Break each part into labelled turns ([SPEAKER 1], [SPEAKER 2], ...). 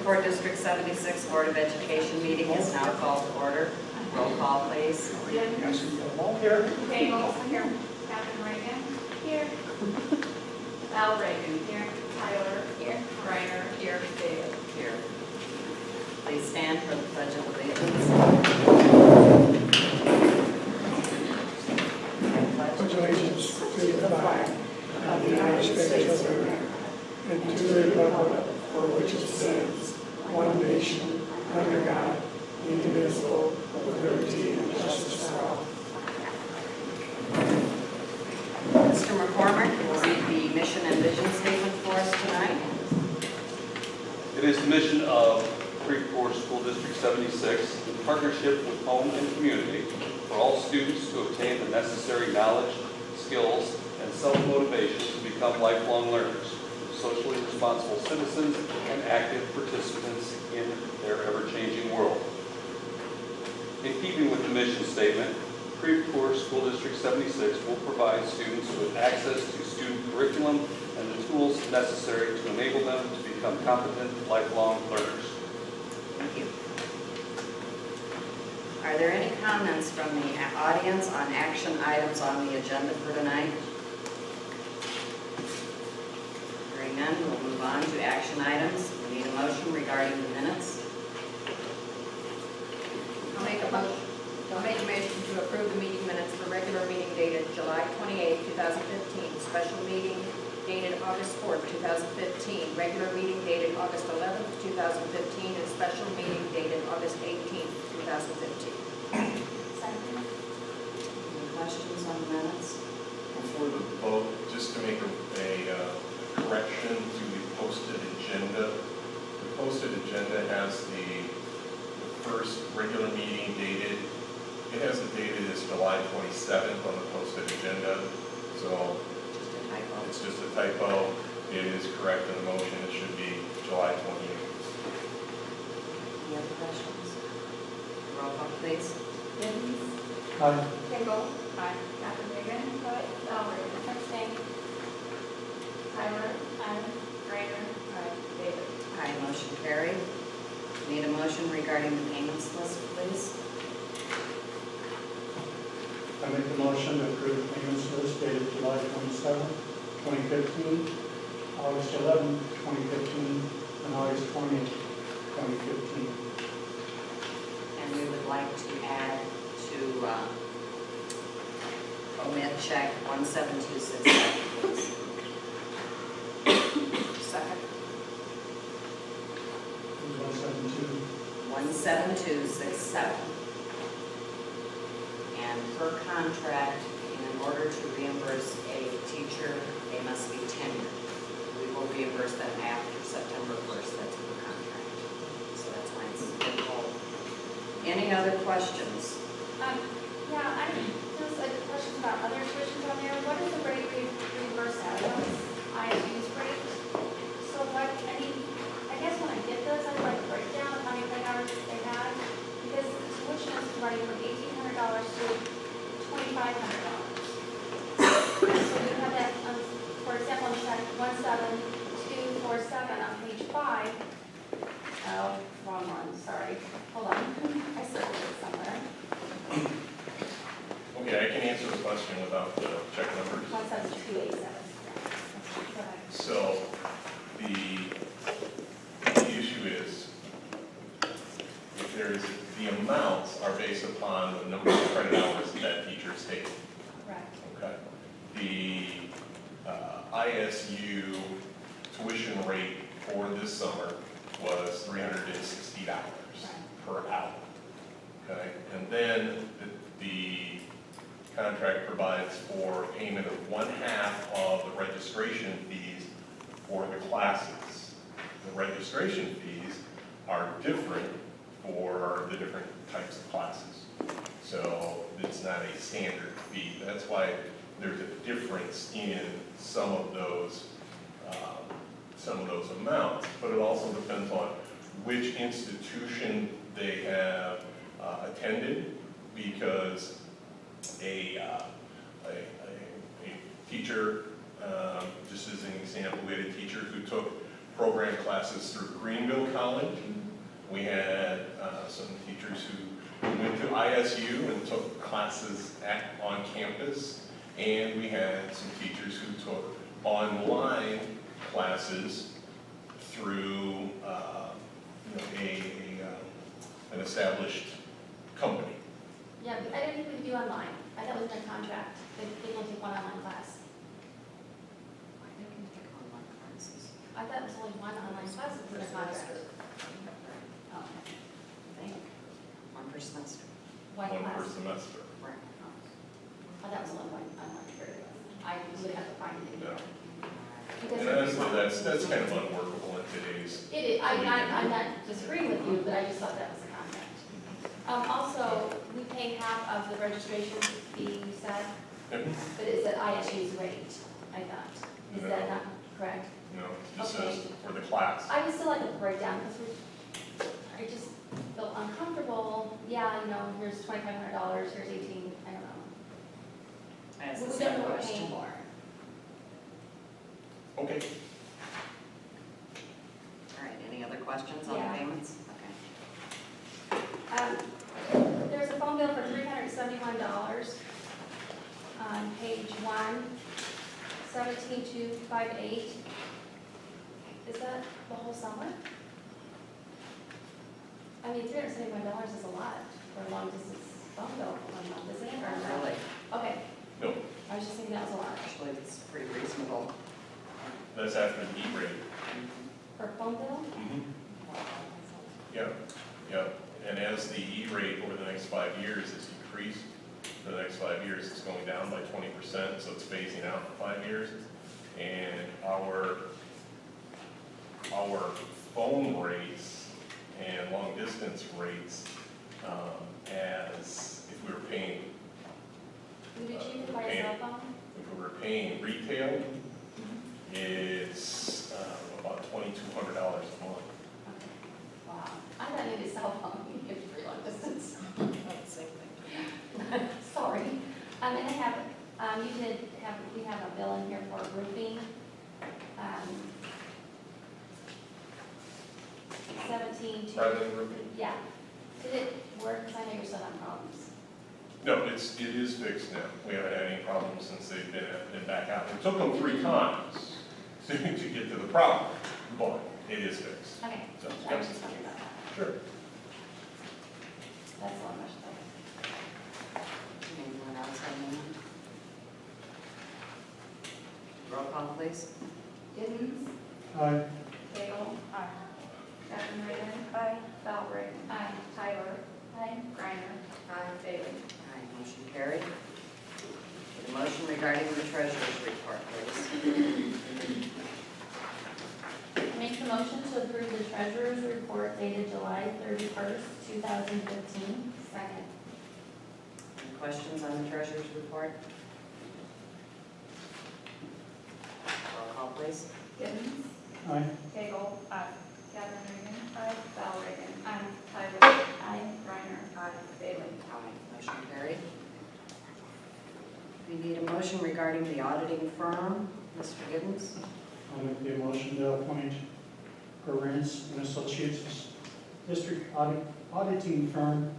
[SPEAKER 1] Coeur District 76 Board of Education meeting is now called to order. Roll call, please.
[SPEAKER 2] Here. Daniel. Here. Captain Reagan. Here. Al Reagan. Here. Tyler. Here. Reiner. Here. David.
[SPEAKER 1] Here. Please stand for the Pledge of Allegiance.
[SPEAKER 3] Pledge allegiance to the flag of the United States of America and to the republic for which it stands, one nation, under God, indivisible, with liberty and justice for all.
[SPEAKER 1] Mr. McCormick will read the mission and vision statement for us tonight.
[SPEAKER 4] It is the mission of Creve Coeur School District 76, in partnership with home and community, for all students to obtain the necessary knowledge, skills, and self-motivation to become lifelong learners, socially responsible citizens, and active participants in their ever-changing world. In keeping with the mission statement, Creve Coeur School District 76 will provide students with access to student curriculum and the tools necessary to enable them to become competent lifelong learners.
[SPEAKER 1] Thank you. Are there any comments from the audience on action items on the agenda for tonight? Hearing none, we'll move on to action items. We need a motion regarding the minutes.
[SPEAKER 2] I'll make a motion to approve the meeting minutes for regular meeting dated July 28, 2015, special meeting dated August 4th, 2015, regular meeting dated August 11th, 2015, and special meeting dated August 18th, 2015.
[SPEAKER 1] Any questions on the minutes?
[SPEAKER 5] Before the vote, just to make a correction to the posted agenda. The posted agenda has the first regular meeting dated. It has it dated as July 27th on the posted agenda. So
[SPEAKER 1] Just a typo.
[SPEAKER 5] it's just a typo. It is correct in the motion. It should be July 28th.
[SPEAKER 1] Any other questions? Roll call, please.
[SPEAKER 2] Dennis.
[SPEAKER 3] Aye.
[SPEAKER 2] Kimball. Aye. Captain Reagan. Aye. Al Reagan. Abstain. Tyler. Aye. Reiner. Aye. David.
[SPEAKER 1] Aye, motion carried. Need a motion regarding the payments list, please.
[SPEAKER 3] I make the motion to approve the payments list dated July 27, 2015, August 11, 2015, and August 20, 2015.
[SPEAKER 1] And we would like to add to omit check 17267, please. Second. 17267. And per contract, in order to reimburse a teacher, they must be tenured. We will reimburse them after September 1st, that's per contract. So that's why it's in bold. Any other questions?
[SPEAKER 6] Yeah, I just like questions about other tuitions on there. What is the rate we reimburse at? I know it's ISU's rate. So what, I guess when I get this, I'd like to break down of how many credit hours they had. Because the tuition is running from $1,800 to $2,500. So you have that, for example, on check 17247 on page 5. Oh, wrong one, sorry. Hold on, I circled it somewhere.
[SPEAKER 5] Okay, I can answer the question without the check numbers.
[SPEAKER 6] 17287. Go ahead.
[SPEAKER 5] So the issue is, if the amounts are based upon the number of credit hours that teachers take.
[SPEAKER 6] Correct.
[SPEAKER 5] Okay. The ISU tuition rate for this summer was $360 per hour. Okay, and then the contract provides for payment of 1/2 of the registration fees for the classes. The registration fees are different for the different types of classes. So it's not a standard fee. That's why there's a difference in some of those amounts, but it also depends on which institution they have attended, because a teacher, just as an example, we had a teacher who took program classes through Greenville College. We had some teachers who went to ISU and took classes on campus. And we had some teachers who took online classes through an established company.
[SPEAKER 6] Yeah, but I didn't think we could do online. I thought it was in their contract. They don't take one online class.
[SPEAKER 1] Why they can take online classes?
[SPEAKER 6] I thought it was only one online class in their contract. Oh,
[SPEAKER 1] I think, one per semester.
[SPEAKER 6] one
[SPEAKER 5] One per
[SPEAKER 6] class.
[SPEAKER 5] semester.
[SPEAKER 1] Right.
[SPEAKER 6] I thought it was only one online period. I would have to find it.
[SPEAKER 5] Yeah.
[SPEAKER 6] Because
[SPEAKER 5] And honestly, that's kind of unworkable in today's.
[SPEAKER 6] it is, I'm not disagreeing with you, but I just thought that was the contract. Also, we pay half of the registration fee, you said,
[SPEAKER 5] Yep.
[SPEAKER 6] but it's at ISU's rate, I thought. Is that not correct?
[SPEAKER 5] No, it just
[SPEAKER 6] Okay.
[SPEAKER 5] says for the class.
[SPEAKER 6] I would still like a breakdown, because I just feel uncomfortable. Yeah, here's $2,500, here's 18, I don't know.
[SPEAKER 1] As
[SPEAKER 6] We
[SPEAKER 1] the
[SPEAKER 6] don't
[SPEAKER 1] same
[SPEAKER 6] know what we're
[SPEAKER 1] question.
[SPEAKER 6] paying for.
[SPEAKER 5] Okay.
[SPEAKER 1] All right, any other questions on
[SPEAKER 6] Yeah.
[SPEAKER 1] the payments? Okay.
[SPEAKER 6] There's a phone bill for $371 on page 1, 17258. Is that the whole summer? I mean, $371 is a lot for a long distance phone bill for 1 month, isn't it? Or no?
[SPEAKER 1] Really,
[SPEAKER 6] Okay,
[SPEAKER 5] No,
[SPEAKER 6] I was just thinking that was a lot.
[SPEAKER 1] actually, it's pretty reasonable.
[SPEAKER 5] that's after the E-rate.
[SPEAKER 6] For a phone bill?
[SPEAKER 5] Yep, yep. And as the E-rate over the next 5 years is decreased, for the next 5 years, it's going down by 20%, so it's phasing out for 5 years. And our phone rates and long distance rates, as if we were paying,
[SPEAKER 6] Would you choose to buy a cell phone?
[SPEAKER 5] if we were paying retail, it's about $2,200 a month.
[SPEAKER 6] Okay. Wow. I thought maybe a cell phone, you could free long distance.
[SPEAKER 1] Same thing.
[SPEAKER 6] Sorry. And I have, we have a bill in here for roofing. 17 to.
[SPEAKER 5] Private roofing?
[SPEAKER 6] Yeah. Did it work? Because I know you're still having problems.
[SPEAKER 5] No, it is fixed now. We haven't had any problems since they've been back out. It took them 3 times to get to the problem, but it is fixed.
[SPEAKER 6] Okay.
[SPEAKER 5] So,
[SPEAKER 6] I was just wondering about that.
[SPEAKER 5] Sure.
[SPEAKER 6] That's all much better.
[SPEAKER 1] Anyone else have any? Roll call, please.
[SPEAKER 6] Giddens?
[SPEAKER 3] Aye.
[SPEAKER 6] Gale? Aye. Captain Reagan? Aye. Falbrig? Aye. Tyler? Aye. Griner? Aye. Bailey?
[SPEAKER 1] Aye, motion carried. Need a motion regarding the treasurer's report, please.
[SPEAKER 6] Make the motion to approve the treasurer's report dated July 31st, 2015. Second.
[SPEAKER 1] Any questions on the treasurer's report? Roll call, please.
[SPEAKER 6] Giddens?
[SPEAKER 3] Aye.
[SPEAKER 6] Gale? Aye. Captain Reagan? Aye. Falbrig? Aye. Tyler? Aye. Griner? Aye. Bailey?
[SPEAKER 1] Aye, motion carried. We need a motion regarding the auditing firm. Mr. Giddens?
[SPEAKER 3] I'll make the motion to appoint Perrance and Associates District Auditing Firm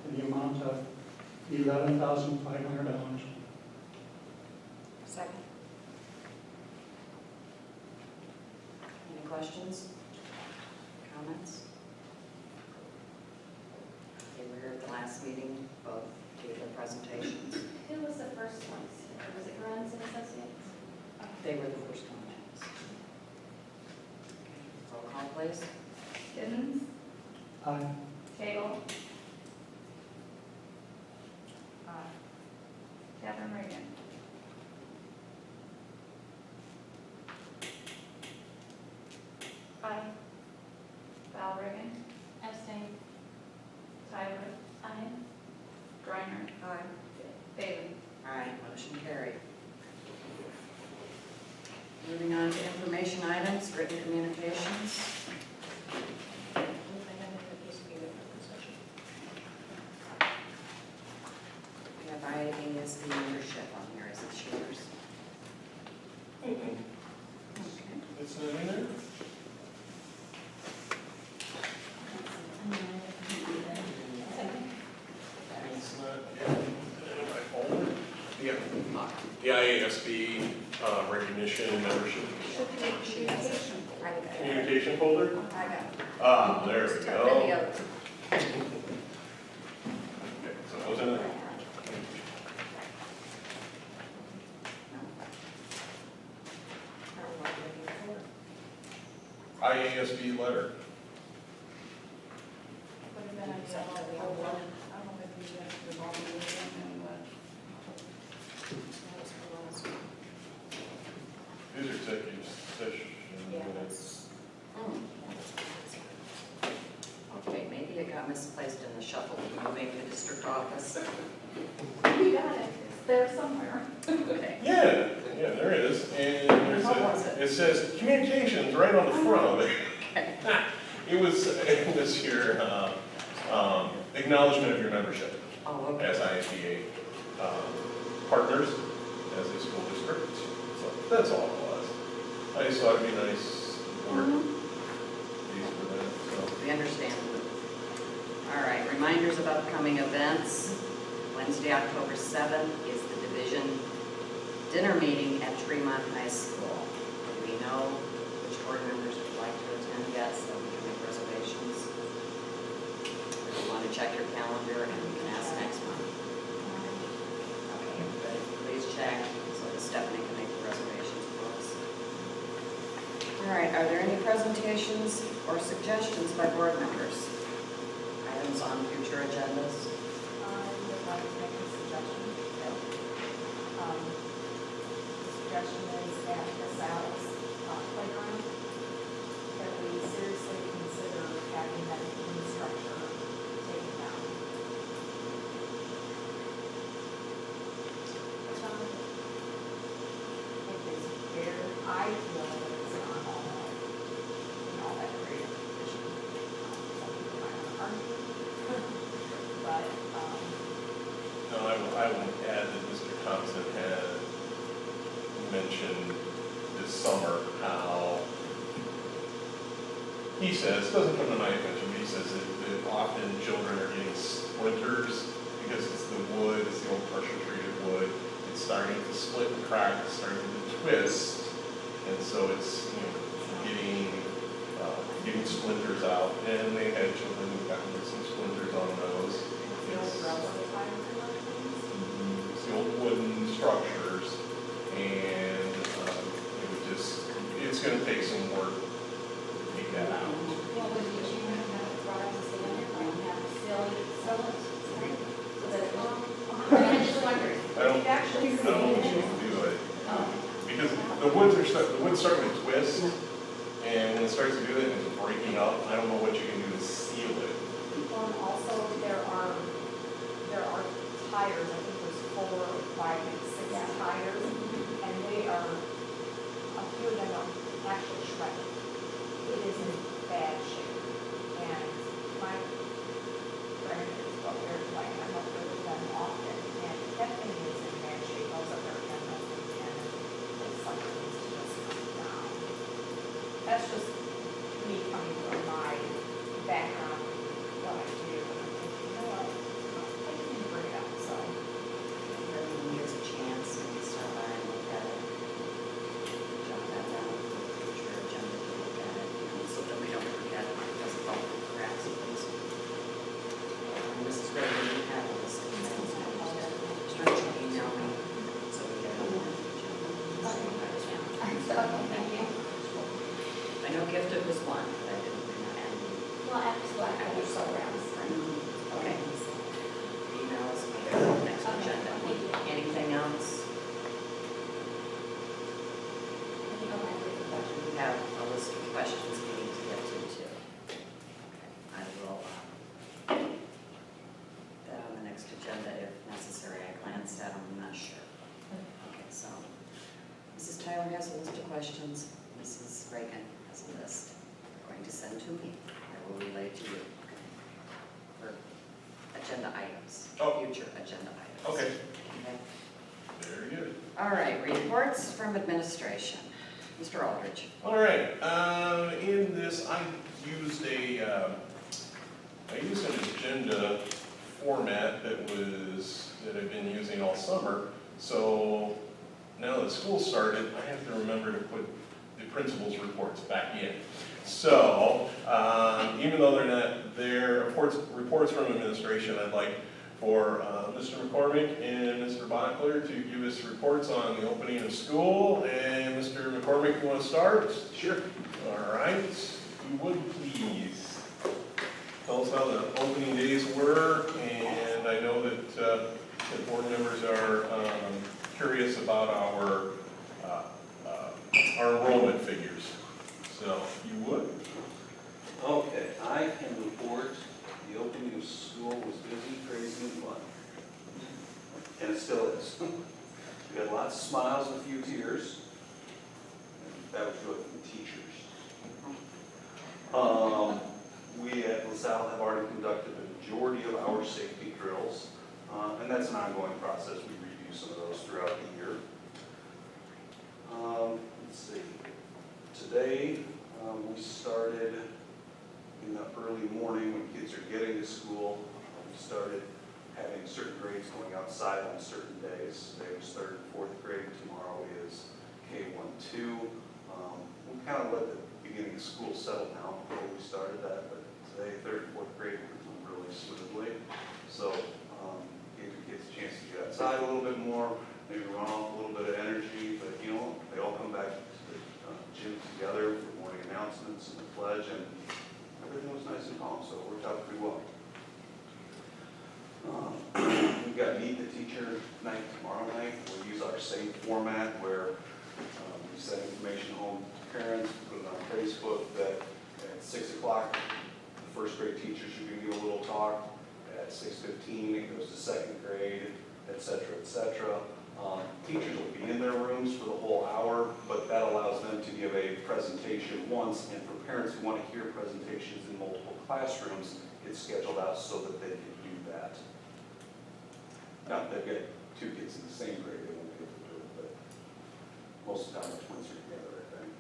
[SPEAKER 3] in the amount of $11,500.
[SPEAKER 1] Second. Any questions? Comments? They were here at the last meeting, both gave their presentations.
[SPEAKER 6] Who was the first ones? Was it Gruns and Associates?
[SPEAKER 1] They were the first ones. Roll call, please.
[SPEAKER 6] Giddens?
[SPEAKER 3] Aye.
[SPEAKER 6] Gale? Aye. Captain Reagan? Aye. Falbrig? Abstain. Tyler? Aye. Griner?
[SPEAKER 1] Aye.
[SPEAKER 6] Bailey?
[SPEAKER 1] Aye, motion carried. Moving on to information items, written communications. We have IAS the leadership on here, is it yours? Okay.
[SPEAKER 5] It's not in there? recognition and membership.
[SPEAKER 2] I got it.
[SPEAKER 5] Communication folder?
[SPEAKER 2] I got it.
[SPEAKER 5] Ah, there we
[SPEAKER 2] Tucked in the
[SPEAKER 5] go.
[SPEAKER 2] other.
[SPEAKER 5] Okay, so it was in there. IASB letter. These are executive session minutes.
[SPEAKER 1] Okay, maybe it got misplaced in the shuffle, moving to district office.
[SPEAKER 6] You got it, it's there somewhere.
[SPEAKER 1] Okay.
[SPEAKER 5] Yeah, yeah, there is. And there's
[SPEAKER 1] What was it?
[SPEAKER 5] it says communications right on the front of it.
[SPEAKER 1] Okay.
[SPEAKER 5] It was your acknowledgement of your membership
[SPEAKER 1] Oh, okay.
[SPEAKER 5] as ISBA partners as a school district. So that's all it was. I just thought it'd be nice for these for that. So
[SPEAKER 1] We understand. All right, reminders of upcoming events. Wednesday, October 7th is the division dinner meeting at Tremont High School. Do we know which board members would like to attend yet, so we can make reservations? If you want to check your calendar, and we can ask next month. Okay, everybody, please check so that Stephanie can make the reservations for us. All right, are there any presentations or suggestions by board members? Items on future agendas?
[SPEAKER 7] I would like to make a suggestion. The suggestion is at the Sal's playground, that we seriously consider having that infrastructure taken down. It is very, I feel that it's not all that great of a condition. Some people might argue. But,
[SPEAKER 5] no, I will add that Mr. Thompson had mentioned this summer how he says, doesn't come to my attention, but he says that often children are getting splinters because it's the wood, it's the old pressure treated wood. It's starting to split and crack, it's starting to twist, and so it's getting splinters out. And they had children who got some splinters on those. It's the old wooden structures, and it's going to take some work to take that out.
[SPEAKER 7] well, would you have a garage to stay in there, like have to sell it? So that it won't.
[SPEAKER 6] I just wondered.
[SPEAKER 5] I don't know if you can do it, because the wood's starting to twist, and when it starts to do it, it's breaking up. I don't know what you can do to seal it.
[SPEAKER 7] Well, and also there are tires, I think there's 4 or 5, maybe 6 tires, and they are, a few of them are actually shredded. It is in bad shape, and my grandparents go up there, like, I'm up there with them often, and that thing is in bad shape, I was up there again last weekend, and it's like it needs to just come down. That's just me coming from my background, what I do, and I'm thinking, you know what, I can bring it up, so.
[SPEAKER 1] Everyone gets a chance, maybe stop by and look at it. Jot that down for future agenda to look at it, so that we don't forget, it doesn't fall through the cracks and things. Mrs. Gray, you have a list of things, start to email me, so we get it on the
[SPEAKER 6] Thank you.
[SPEAKER 1] I know gifted was one, but I didn't bring that in.
[SPEAKER 6] Well, after school, I do programs.
[SPEAKER 1] Okay. Emails, we get it on the next agenda. Anything else? We have a list of questions we need to get to too. Okay, I will put that on the next agenda if necessary. I glanced at them, I'm not sure. Okay, so Mrs. Tyler has a list of questions. Mrs. Reagan has a list. They're going to send to me. I will relay to you for agenda items,
[SPEAKER 5] Oh.
[SPEAKER 1] future agenda items.
[SPEAKER 5] Okay,
[SPEAKER 1] Okay.
[SPEAKER 5] very good.
[SPEAKER 1] All right, reports from administration. Mr. Aldridge.
[SPEAKER 5] All right, in this, I used an agenda format that I've been using all summer. So now that school started, I have to remember to put the principal's reports back in. So, even though they're not there, reports from administration, I'd like for Mr. McCormick and Mr. Bachler to give us reports on the opening of school. And Mr. McCormick, you want to start?
[SPEAKER 8] Sure.
[SPEAKER 5] All right. If you would please tell us how the opening days were. And I know that the board members are curious about our enrollment figures. So, if you would.
[SPEAKER 8] Okay, I can report the opening of school was busy, crazy, and fun. And it still is. We had lots of smiles and a few tears. And that was good from the teachers. We at LaSalle have already conducted the majority of our safety drills. And that's an ongoing process. We review some of those throughout the year. Let's see. Today, we started in the early morning when kids are getting to school. We started having certain grades going outside on certain days. Today was 3rd and 4th grade. Tomorrow is K1-2. We kind of let the beginning of school settle down before we started that, but today 3rd and 4th grade went really smoothly. So gave the kids a chance to get outside a little bit more, maybe run off a little bit of energy, but you know, they all come back to the gym together for morning announcements and the pledge, and everything was nice and calm, so it worked out pretty well. We've got Meet the Teacher night tomorrow night. We'll use our same format where we send information home to parents, put it on Facebook that at 6 o'clock, the 1st grade teachers are going to give a little talk. At 6:15, it goes to 2nd grade, et cetera, et cetera. Teachers will be in their rooms for the whole hour, but that allows them to give a presentation once, and for parents who want to hear presentations in multiple classrooms, it's scheduled out so that they can do that. Now, they've got 2 kids in the same grade, they won't be able to do it, but most of the time the twins are together, I think.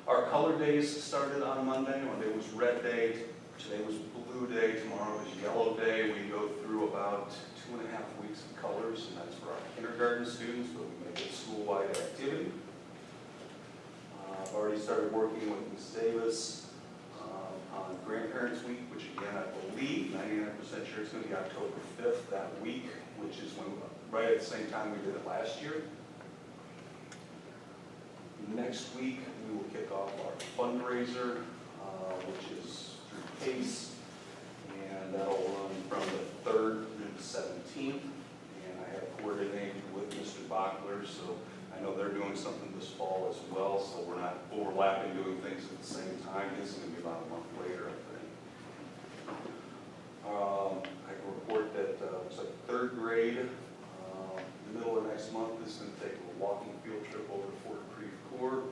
[SPEAKER 8] Our color days started on Monday. Monday was red day, today was blue day, tomorrow is yellow day. We go through about 2.5 weeks of colors, and that's for our kindergarten students, but we make it a school-wide activity. I've already started working with Ms. Davis on Grandparents' Week, which again, I believe, 99% sure it's going to be October 5th that week, which is when, right at the same time we did it last year. Next week, we will kick off our fundraiser, which is through PACE, and that'll run from the 3rd through the 17th. And I have coordinated with Mr. Bachler, so I know they're doing something this fall as well, so we're not overlapping doing things at the same time. This is going to be about a month later, I think. I can report that it's like 3rd grade. The middle of next month is going to take a walking field trip over to Creve Coeur,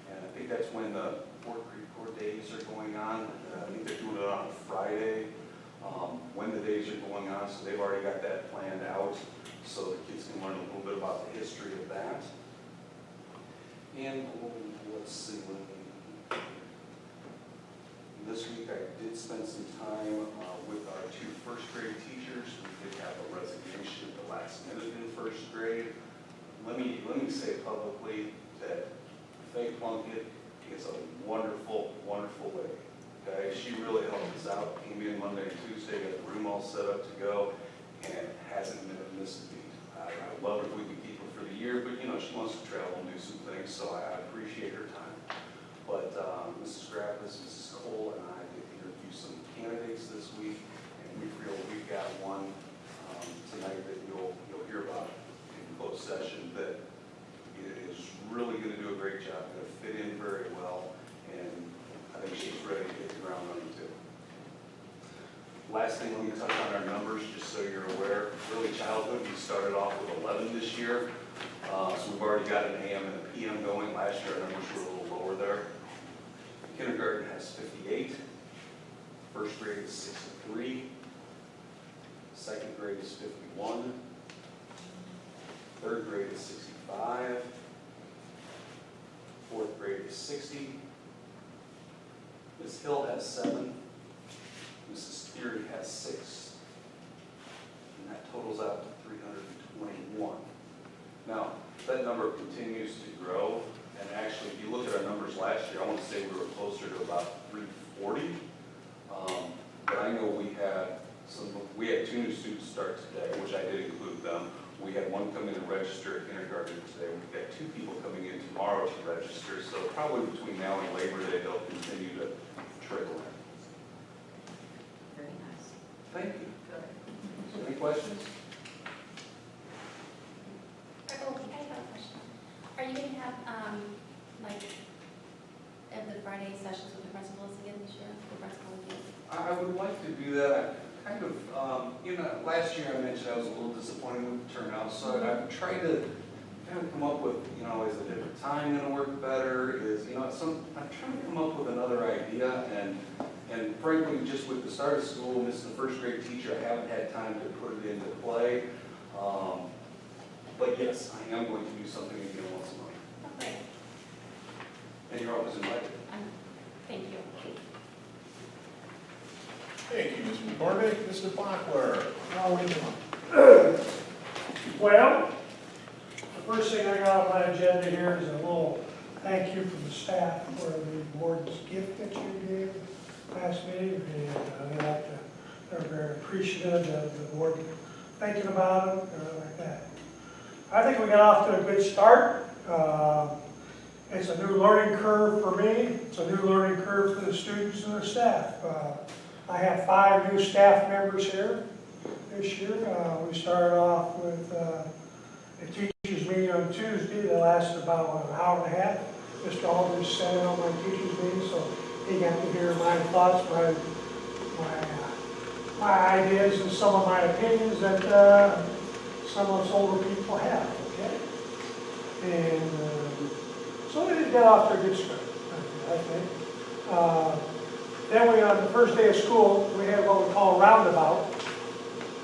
[SPEAKER 8] and I think that's when the Creve Coeur days are going on. I think they're doing it on a Friday. When the days are going on, so they've already got that planned out, so the kids can learn a little bit about the history of that. And let's see, this week I did spend some time with our 2 1st grade teachers. We did have a resignation at the last minute in 1st grade. Let me say publicly that Faye Plunkett is a wonderful, wonderful lady. Okay, she really helped us out. Came in Monday and Tuesday, got the room all set up to go, and hasn't missed a beat. I would love it if we could keep her for the year, but you know she wants to travel and do some things, so I appreciate her time. But Mrs. Grappis, Mrs. Cole, and I did interview some candidates this week, and we feel we've got one tonight that you'll hear about in closed session that is really going to do a great job, going to fit in very well, and I think she's ready to hit the ground running too. Last thing, let me touch on our numbers, just so you're aware. Early childhood, we started off with 11 this year. So we've already got an AM and a PM going. Last year, our numbers were a little lower there. Kindergarten has 58. 1st grade is 63. 2nd grade is 51. 3rd grade is 65. 4th grade is 60. Ms. Hill has 7. Mrs. Theory has 6. And that totals out to 321. Now, That number continues to grow, and actually, if you look at our numbers last year, I want to say we were closer to about 340. But I know we had 2 new students start today, which I did include them. We had one come in and register at kindergarten today. We've got 2 people coming in tomorrow to register, so probably between now and Labor Day, they'll continue to trickle in.
[SPEAKER 1] Very nice.
[SPEAKER 8] Thank you. So any questions?
[SPEAKER 6] Oh, I have a question. Are you going to have, like, the Friday sessions with the principals again this year? The principal again?
[SPEAKER 8] I would like to do that. I kind of, last year I mentioned I was a little disappointed with the turnout, so I've tried to kind of come up with, is a different time going to work better? I'm trying to come up with another idea, and frankly, just with the start of school, missing the first grade teacher, I haven't had time to put it into play. But yes, I am going to do something again once a month.
[SPEAKER 6] Oh, great.
[SPEAKER 8] And you're always invited.
[SPEAKER 6] Thank you.
[SPEAKER 5] Thank you, Mr. McCormick. Mr. Bachler.
[SPEAKER 3] How are we doing? Well, the first thing I got on my agenda here is a little thank you from the staff for the board's gift that you gave last meeting. And they're very appreciative of the board thinking about it, like that. I think we got off to a good start. It's a new learning curve for me. It's a new learning curve for the students and the staff. I have 5 new staff members here this year. We started off with a teachers meeting on Tuesday that lasted about an hour and a half. Mr. Aldridge sat in on my teachers meeting, so he got to hear my thoughts, my ideas, and some of my opinions that some of us older people have. Okay, and so we did get off to a good start, I think. Then on the first day of school, we had what we call a roundabout,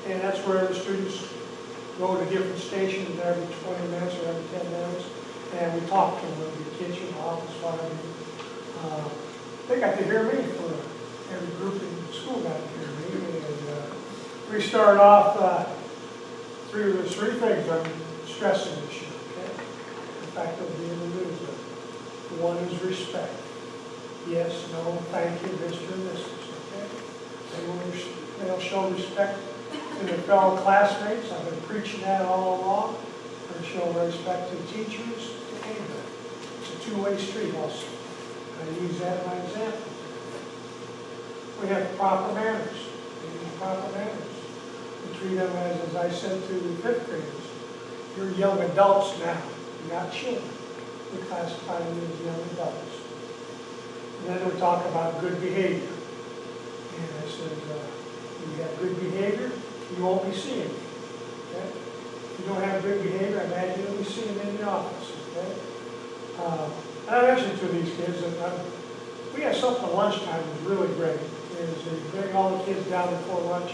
[SPEAKER 3] and that's where the students go to different stations every 20 minutes or every 10 minutes, and we talk to them in the kitchen, office, whatever. They got to hear me for every group in the school got to hear me, and we started off there's 3 things I'm stressing this year. Okay, in fact, it'll be in the news. One is respect. Yes, no, thank you, Mr. and Mrs. Okay? They'll show respect to their fellow classmates. I've been preaching that all along. They'll show respect to teachers, to anybody. It's a 2-way street also. I use that as my example. We have proper manners. We use proper manners. We treat them as I said to the 5th graders, you're young adults now. You're not children. We classify them as young adults. And then we talk about good behavior. And I said, if you have good behavior, you won't be seeing me. Okay? If you don't have good behavior, I imagine you'll be seeing me in the office. Okay? And I mentioned to these kids that we had something at lunchtime that was really great. We bring all the kids down before lunch.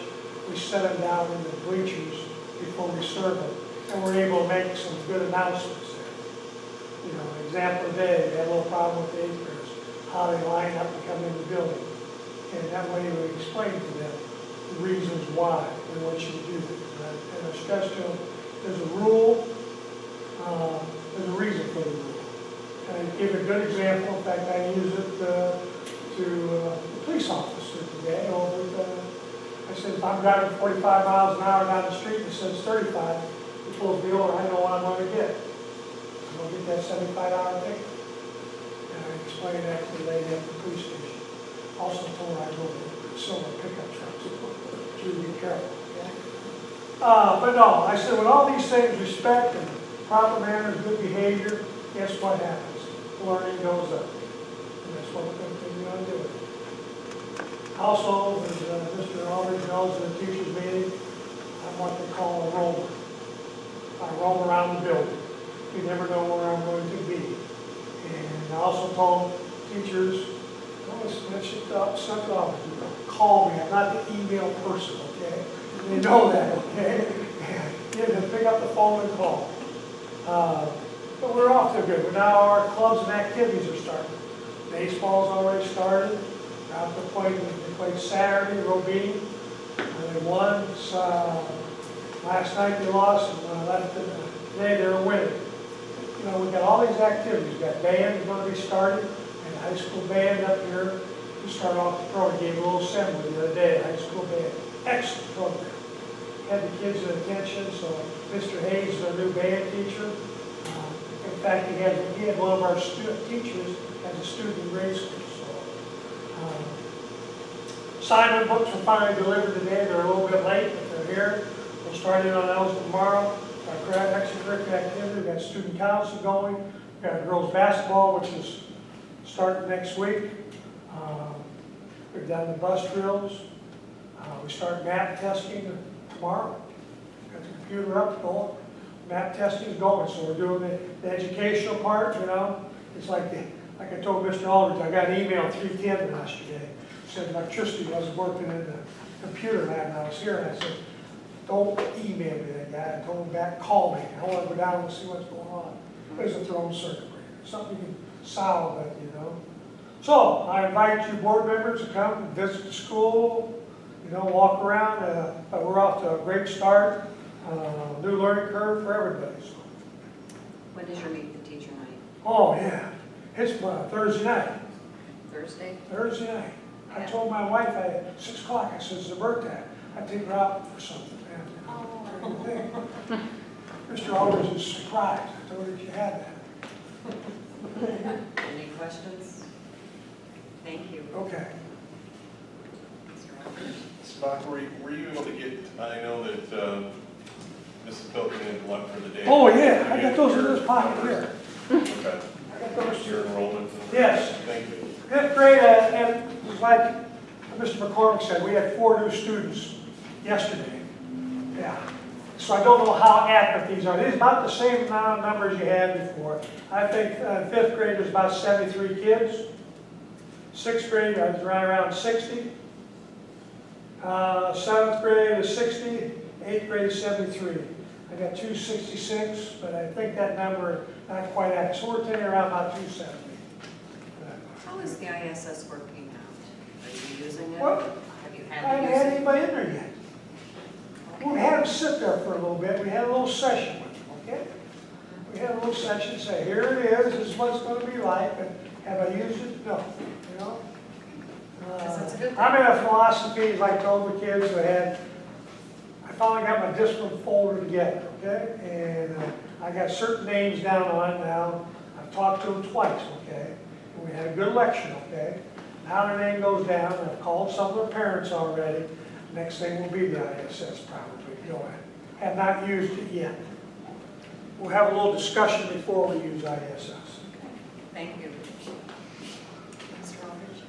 [SPEAKER 3] We set them down in the bleachers before we serve them. And we're able to make some good announcements there. Example today, we had a little problem with the 8th graders. How they line up to come in the building. And that way we explain to them the reasons why we want you to do it. And I stress to them, there's a rule, there's a reason for the rule. And I give a good example. In fact, I use it to a police officer today. I said, if I'm driving 45 miles an hour down the street and it says 35, he pulls me over, I know what I'm going to get. I'm going to get that $75 ticket. I explained that to the lady at the police station. Also told her I go to silver pickup trucks. To be careful, okay? But no, I said with all these things, respect and proper manners, good behavior, guess what happens? Learning goes up. And that's what we're going to continue on doing. Also, as Mr. Aldridge knows in the teachers meeting, I'm what they call a roamer. I roam around the building. You never know where I'm going to be. And I also told teachers, call me. I'm not the email person, okay? They know that, okay? Yeah, just pick up the phone and call. But we're off to good. Now our clubs and activities are starting. Baseball's already started. We're out to play. They played Saturday, Robine. They won. Last night they lost, and today they were winning. you know, we've got all these activities. We've got band, we've already started, and high school band up here. We started off the program, gave a little assembly the other day, high school band. Excellent program. Had the kids' attention, so Mr. Hayes is our new band teacher. In fact, he had one of our teachers as a student in grade school. So, assignment books are finally delivered today. They're a little bit late, but they're here. We'll start in on those tomorrow. Our extracurricular activity, we've got student council going. We've got girls basketball, which is starting next week. We've done the bus drills. We start math testing tomorrow. Got the computer up, going. Math testing is going, so we're doing the educational part, you know. It's like I told Mr. Aldridge, I got an email 3:10 yesterday. Said electricity wasn't working in the computer lab, and I was here, and I said, don't email me that guy. I told him back, call me. I want to go down and see what's going on. There's a thrown circuit breaker. Something you can solve it, you know. So I invite you board members to come and visit the school, you know, walk around. But we're off to a great start. New learning curve for everybody. So.
[SPEAKER 1] When is your meet the teacher night?
[SPEAKER 3] Oh, yeah. It's Thursday night.
[SPEAKER 1] Thursday?
[SPEAKER 3] Thursday night. I told my wife at 6 o'clock, I said, it's her birthday. I'd take her out for something. Mr. Aldridge is surprised. I told her you had that.
[SPEAKER 1] Any questions? Thank you.
[SPEAKER 3] Okay.
[SPEAKER 5] Spock, were you able to get, I know that Mrs. Pilkington had left for the day.
[SPEAKER 3] Oh, yeah. I got those in this pocket here.
[SPEAKER 5] Okay.
[SPEAKER 3] I got those
[SPEAKER 5] Your
[SPEAKER 3] too.
[SPEAKER 5] enrollment?
[SPEAKER 3] Yes.
[SPEAKER 5] Thank you.
[SPEAKER 3] 5th grade, and like Mr. McCormick said, we had 4 new students yesterday. Yeah. So I don't know how accurate these are. These are about the same amount of numbers you had before. I think 5th grade was about 73 kids. 6th grade is right around 60. 7th grade is 60. 8th grade is 73. I got 266, but I think that number not quite accurate. So we're taking around about 270.
[SPEAKER 1] How is the ISS working out? Are you using it?
[SPEAKER 3] Well,
[SPEAKER 1] Have you
[SPEAKER 3] I
[SPEAKER 1] had
[SPEAKER 3] haven't
[SPEAKER 1] to
[SPEAKER 3] had
[SPEAKER 1] use it?
[SPEAKER 3] anybody in there yet. We had them sit there for a little bit. We had a little session with them, okay? We had a little session, say, here it is, this is what it's going to be like, and have I used it? No, you know?
[SPEAKER 1] Yes, that's a good thing.
[SPEAKER 3] I'm in a philosophy, like I told the kids, I finally got my discipline folder together, okay? And I got certain names down on it now. I've talked to them twice, okay? And we had a good election, okay? Now their name goes down, and I've called some of their parents already. Next thing will be the ISS probably. Go ahead. Have not used it yet. We'll have a little discussion before we use ISS.
[SPEAKER 1] Thank you. Mr. Aldridge?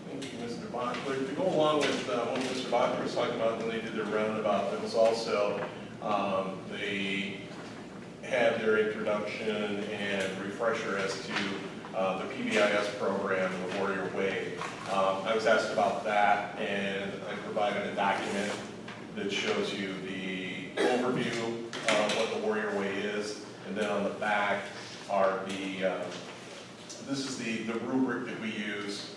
[SPEAKER 5] Thank you, Mr. Bachler. To go along with what Mr. Bachler was talking about when they did their roundabout, there was also, they had their introduction and refresher as to the PBIS program, the Warrior Way. I was asked about that, and I provided a document that shows you the overview of what the Warrior Way is, and then on the back are this is the rubric that we use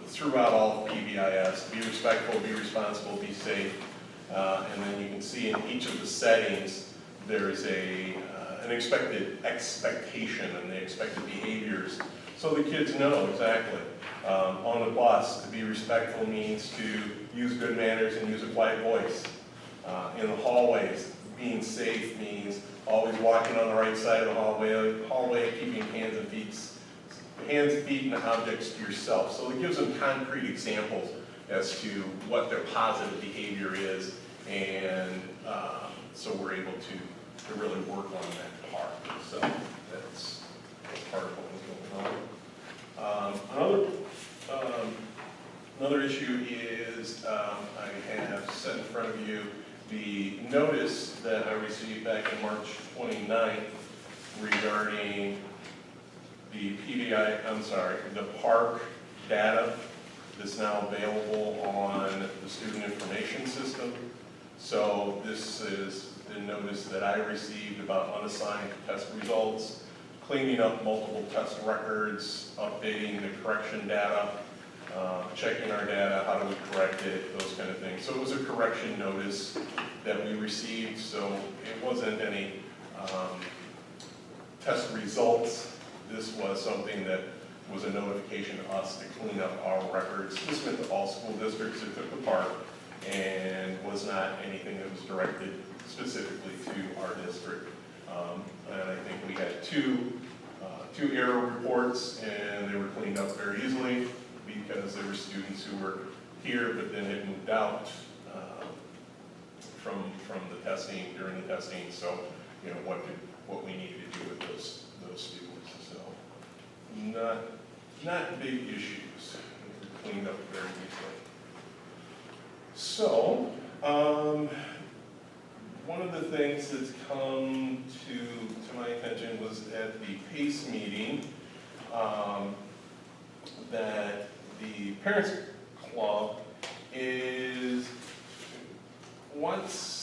[SPEAKER 5] throughout all of PBIS. Be respectful, be responsible, be safe, and then you can see in each of the settings there's an expectation and the expected behaviors, so the kids know exactly. On the bus, to be respectful means to use good manners and use a quiet voice. In the hallways, being safe means always walking on the right side of the hallway, keeping hands, feet, and objects to yourself. So it gives them concrete examples as to what their positive behavior is, and so we're able to really work on that part. So that's part of what was going on. Another issue is I have set in front of you the notice that I received back on March 29th regarding the the park data that's now available on the student information system. So this is the notice that I received about unassigned test results, cleaning up multiple test records, updating the correction data. checking our data, how do we correct it, those kind of things. So it was a correction notice that we received, so it wasn't any test results. This was something that was a notification to us to clean up our records. This went to all school districts that took the part and was not anything that was directed specifically to our district. And I think we had two error reports, and they were cleaned up very easily because there were students who were here but then had moved out from the testing, during the testing. So, you know, what we needed to do with those students. So, not big issues. Cleaned up very easily. So, one of the things that's come to my attention was at the PACE meeting that the Parents Club is once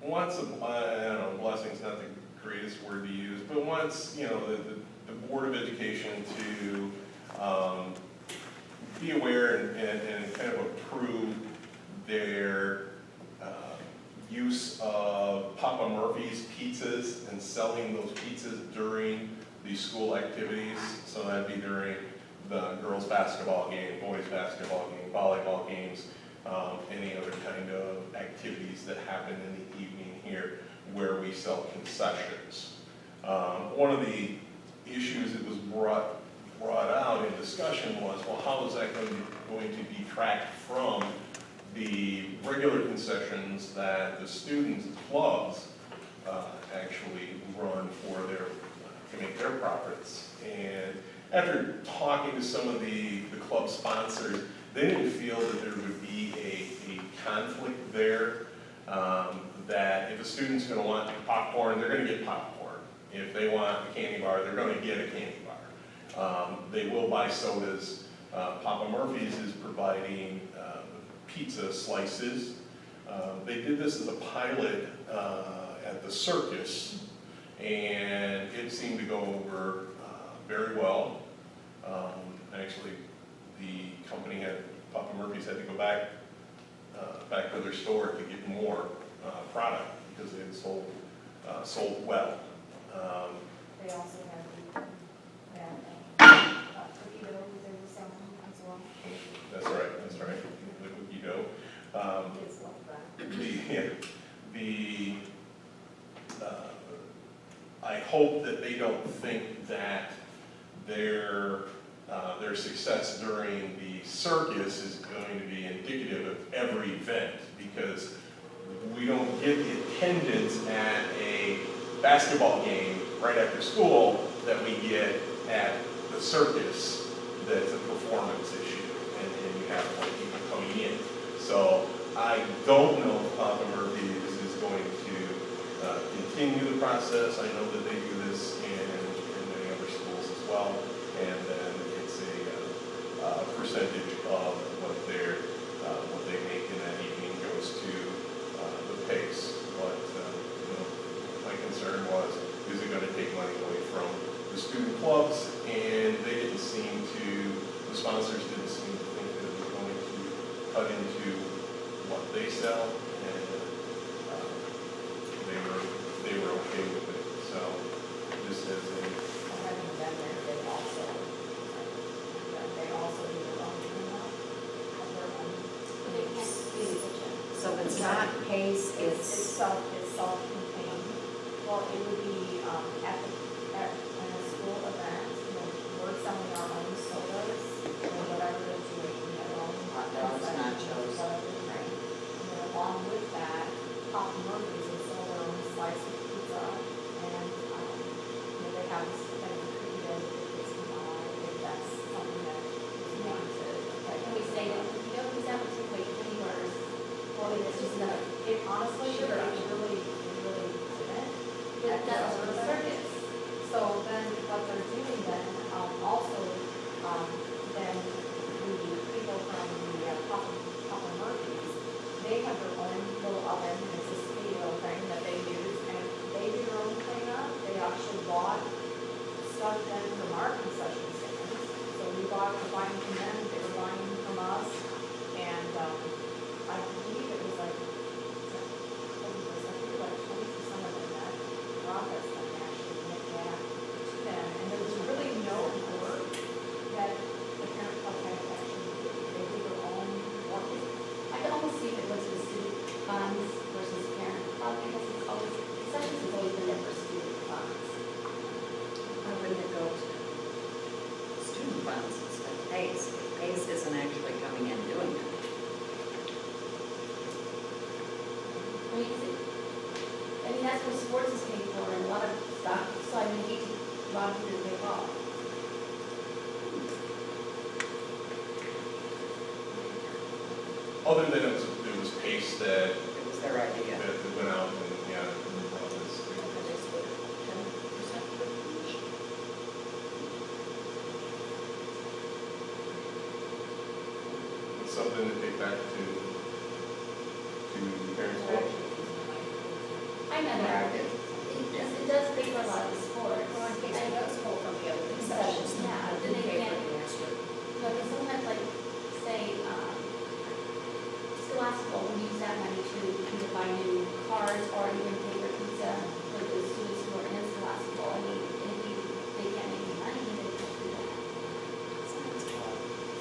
[SPEAKER 5] I don't know, blessing's not the greatest word to use, but wants, you know, the Board of Education to be aware and kind of approve their use of Papa Murphy's pizzas and selling those pizzas during the school activities. So that'd be during the girls' basketball game, boys' basketball game, volleyball games, any other kind of activities that happen in the evening here where we sell concessions. One of the issues that was brought out in discussion was, well, how is that going to be tracked from the regular concessions that the students' clubs actually run for to make their profits? And after talking to some of the club sponsors, they didn't feel that there would be a conflict there, that if a student's going to want popcorn, they're going to get popcorn. If they want a candy bar, they're going to get a candy bar. They will buy sodas. Papa Murphy's is providing pizza slices. They did this as a pilot at the circus, and it seemed to go over very well. Actually, the company Papa Murphy's had to go back to their store to get more product because they had sold well.
[SPEAKER 7] They also have the cookie dough that they were selling as well.
[SPEAKER 5] That's right, the cookie dough.
[SPEAKER 7] Kids love that.
[SPEAKER 5] I hope that they don't think that their success during the circus is going to be indicative of every event, because we don't get the attendance at a basketball game right after school that we get at the circus. That's a performance issue, and you have more people coming in. So I don't know if Papa Murphy's is going to continue the process. I know that they do this in many other schools as well, and then it's a percentage of what they make in that evening goes to the PACE. But my concern was, is it going to take money away from the student clubs? And they didn't seem to, the sponsors didn't seem to think that it was going to cut into what they sell, and they were okay with it. So this is
[SPEAKER 7] Having been there, they also do their own cleanup of their own.
[SPEAKER 1] So it's not PACE,
[SPEAKER 7] It's
[SPEAKER 1] it's,
[SPEAKER 7] self-contained. Well, it would be at a school event, you know, we're selling our own sodas or whatever it is, we have our own hot dogs,
[SPEAKER 1] nachos.
[SPEAKER 7] whatever, right? And then along with that, Papa Murphy's will sell their own slice of pizza, and you know, they have this kind of cookie dough that gets them on. I think that's something that is wanted. Okay.
[SPEAKER 6] Can we say that, you know, because that would take away any words? Well, it's just not,
[SPEAKER 7] It honestly, it really didn't.
[SPEAKER 6] it does for the circus.
[SPEAKER 7] So then what they're doing then, also, then the people from the Papa Murphy's, they have their own little oven, it's a studio thing that they use, and they do their own cleanup. They actually bought stuff then from our concession stands, so
[SPEAKER 6] mean, that's what sports is paid for and a lot of stuff, so I mean, a lot of people pay off.
[SPEAKER 5] Other than it was Pace that
[SPEAKER 1] It was their idea.
[SPEAKER 5] went out and, yeah, brought this. It's something to take back to parents.
[SPEAKER 6] I know that, it does pay for a lot of the sports.
[SPEAKER 2] It does pull from the other concessions.
[SPEAKER 6] Yeah,
[SPEAKER 2] It
[SPEAKER 6] then
[SPEAKER 2] didn't
[SPEAKER 6] they
[SPEAKER 2] pay
[SPEAKER 6] can't,
[SPEAKER 2] for the extra.
[SPEAKER 6] but sometimes like, say, Scholastic will use that money to either buy new cars or even pay for pizza for the students who are in Scholastic. I mean, and if they can't make any money, they can't do that.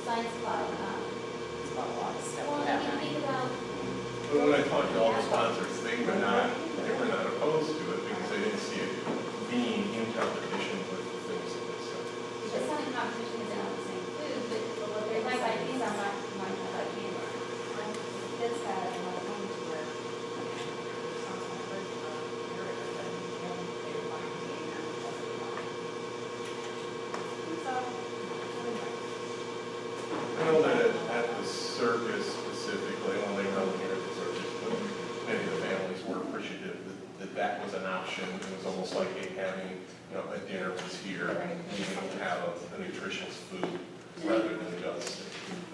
[SPEAKER 6] Science club,
[SPEAKER 1] It's about a lot of stuff.
[SPEAKER 6] well,
[SPEAKER 1] Yeah.
[SPEAKER 6] you can think about,
[SPEAKER 5] But when I talked to all the sponsors, they were not opposed to it because they didn't see it being in competition with the things that they said.
[SPEAKER 6] it's not in competition because they don't have the same food, but their life ideas are not like you.
[SPEAKER 7] Kids had another home to where, sounds like first, you're they were buying tea and so, anyway.
[SPEAKER 5] I know that at the circus specifically, when they were out here at the circus, but many of the families were appreciative that was an option. It was almost like having, a dinner was here, you can have a nutritious food rather than just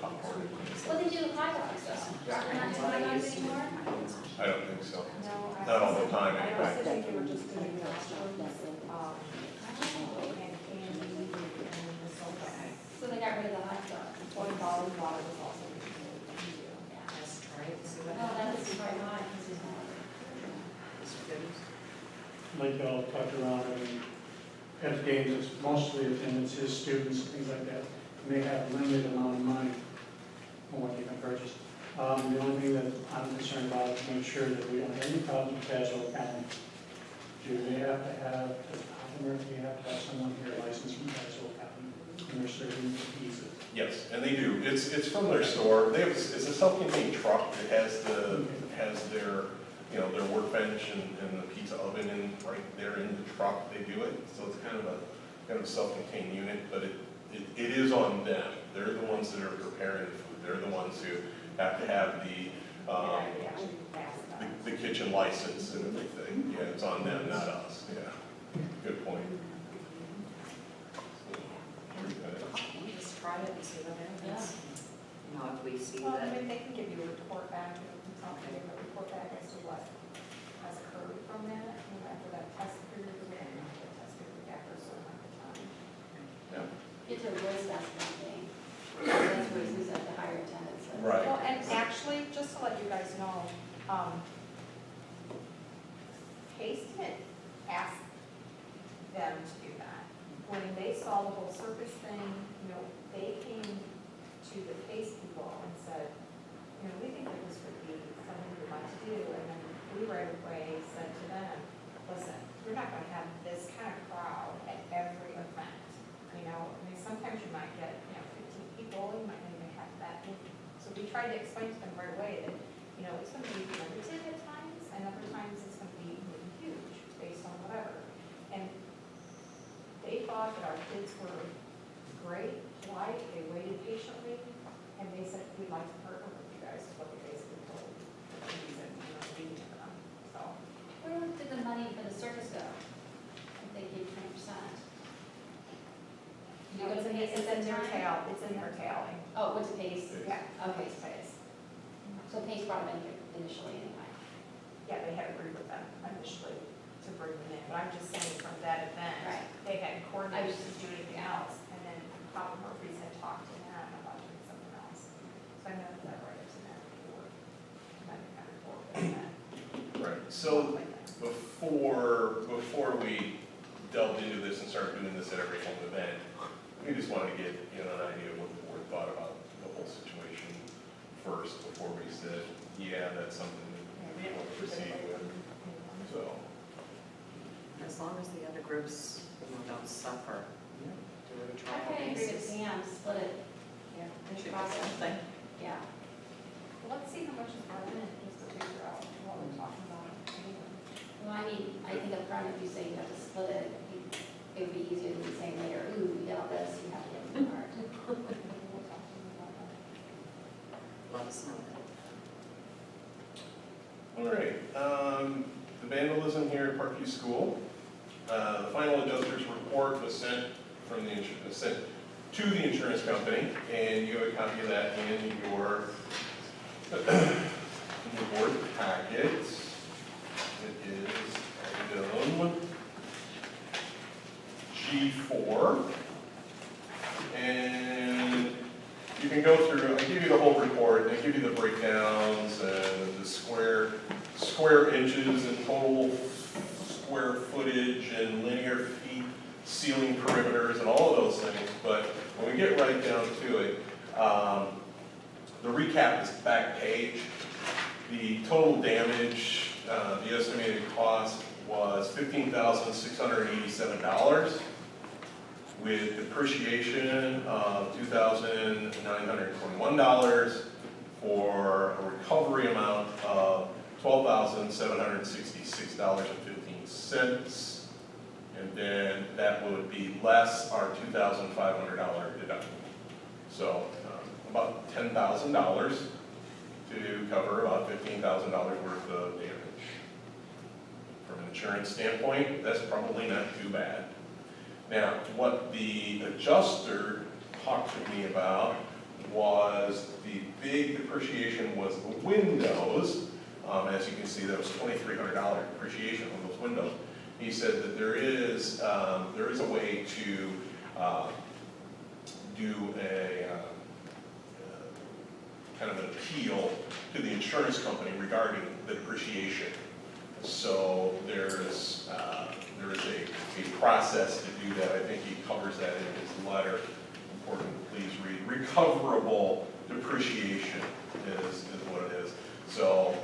[SPEAKER 5] popcorn.
[SPEAKER 6] What they do with hot dogs though? They're not doing hot dogs anymore?
[SPEAKER 5] I don't think so.
[SPEAKER 7] No, I
[SPEAKER 5] Not all the time,
[SPEAKER 7] I
[SPEAKER 5] anyway.
[SPEAKER 7] also think they were just doing nachos, and candy, and the soda.
[SPEAKER 6] So they got rid of the hot dog.
[SPEAKER 7] $40 water was also included.
[SPEAKER 1] Let's try it, see what
[SPEAKER 6] No, that
[SPEAKER 1] happens.
[SPEAKER 6] is quite high.
[SPEAKER 1] Mr. Goodens?
[SPEAKER 3] Like y'all talked around, at the games, it's mostly attendance, his students, things like that. And they have limited amount of money on what they can purchase. The only thing that I'm concerned about is to make sure that we don't have any problems with Tazewell County. Do they have to have, do you have to have someone here licensed from Tazewell County when they're serving pizza?
[SPEAKER 5] Yes, and they do. It's from their store. They have, it's a self-contained truck that has their, their workbench and the pizza oven in right there in the truck. They do it, so it's kind of a self-contained unit, but it is on them. They're the ones that are preparing the food. They're the ones who have to have the kitchen license and everything. Yeah, it's on them, not us. Yeah, good point.
[SPEAKER 1] Just try it and see what happens. If we see
[SPEAKER 7] Well, I
[SPEAKER 1] that.
[SPEAKER 7] mean, they can give you a report back, something, a report back as to what has occurred from that, after that test period, and the test period after a certain amount of time.
[SPEAKER 6] It's a risk assessment thing. That's where it's at the higher attendance.
[SPEAKER 5] Right.
[SPEAKER 7] Well, and actually, just to let you guys know, Pace didn't ask them to do that. When they saw the whole circus thing, they came to the Pace people and said, we think that this would be something we'd like to do. And then we right away said to them, listen, we're not going to have this kind of crowd at every event. Sometimes you might get, 15 people, you might not even have that many. So we tried to explain to them right away that, it's going to be limited at times, and other times it's going to be really huge based on whatever. And they thought that our kids were great, polite, they waited patiently, and they said, we'd like to partner with you guys, is what they basically told me. Being to them, so.
[SPEAKER 6] Where did the money for the circus go? If they gave 20%. You go to the Pace
[SPEAKER 7] It's in their
[SPEAKER 6] time?
[SPEAKER 7] tail, it's in their tailing.
[SPEAKER 6] Oh, what's a Pace?
[SPEAKER 7] Yeah,
[SPEAKER 6] Okay.
[SPEAKER 7] Pace.
[SPEAKER 6] So Pace brought them in here initially anyway.
[SPEAKER 7] Yeah, they had agreed with them initially to bring them in, but I'm just saying from that event,
[SPEAKER 6] Right.
[SPEAKER 7] they hadn't coordinated to do anything else, and then Papa Murphy's had talked to them about doing something else. So I know that right up to that before, kind of forward with that.
[SPEAKER 5] Right. So before we delved into this and started doing this at every home event, we just wanted to get an idea of what the board thought about the whole situation first before we said, yeah, that's something that we want to proceed with. So,
[SPEAKER 1] As long as the other groups, don't suffer. Do it a
[SPEAKER 6] I
[SPEAKER 1] trial
[SPEAKER 6] kind of agree with
[SPEAKER 1] basis.
[SPEAKER 6] Sam, split it.
[SPEAKER 1] Yeah,
[SPEAKER 6] Which
[SPEAKER 1] should be
[SPEAKER 6] process?
[SPEAKER 1] something.
[SPEAKER 6] Yeah.
[SPEAKER 7] Let's see how much is brought in, just to figure out what we're talking about.
[SPEAKER 6] fine if you say you have to split it. It would be easier than saying later, ooh, you got this, you have to get the card.
[SPEAKER 1] Let us know.
[SPEAKER 5] All right, the vandalism here at Parkview School. The final adjuster's report was sent to the insurance company, and you have a copy of that in your board packet. It is item G4, and you can go through. I give you the whole report. I give you the breakdowns and the square inches and total square footage and linear feet, ceiling perimeters, and all of those things. But when we get right down to it, the recap is back page. The total damage, the estimated cost was $15,687, with depreciation of $2,921 for a recovery amount of $12,766.15. And then that would be less our $2,500 deductible. So about $10,000 to cover about $15,000 worth of damage. From an insurance standpoint, that's probably not too bad. Now, what the adjuster talked to me about was the big depreciation was the windows. As you can see, that was $2,300 depreciation on those windows. He said that there is a way to do a kind of an appeal to the insurance company regarding the depreciation. So there's a process to do that. I think he covers that in his letter. Important, please read. Recoverable depreciation is what it is. So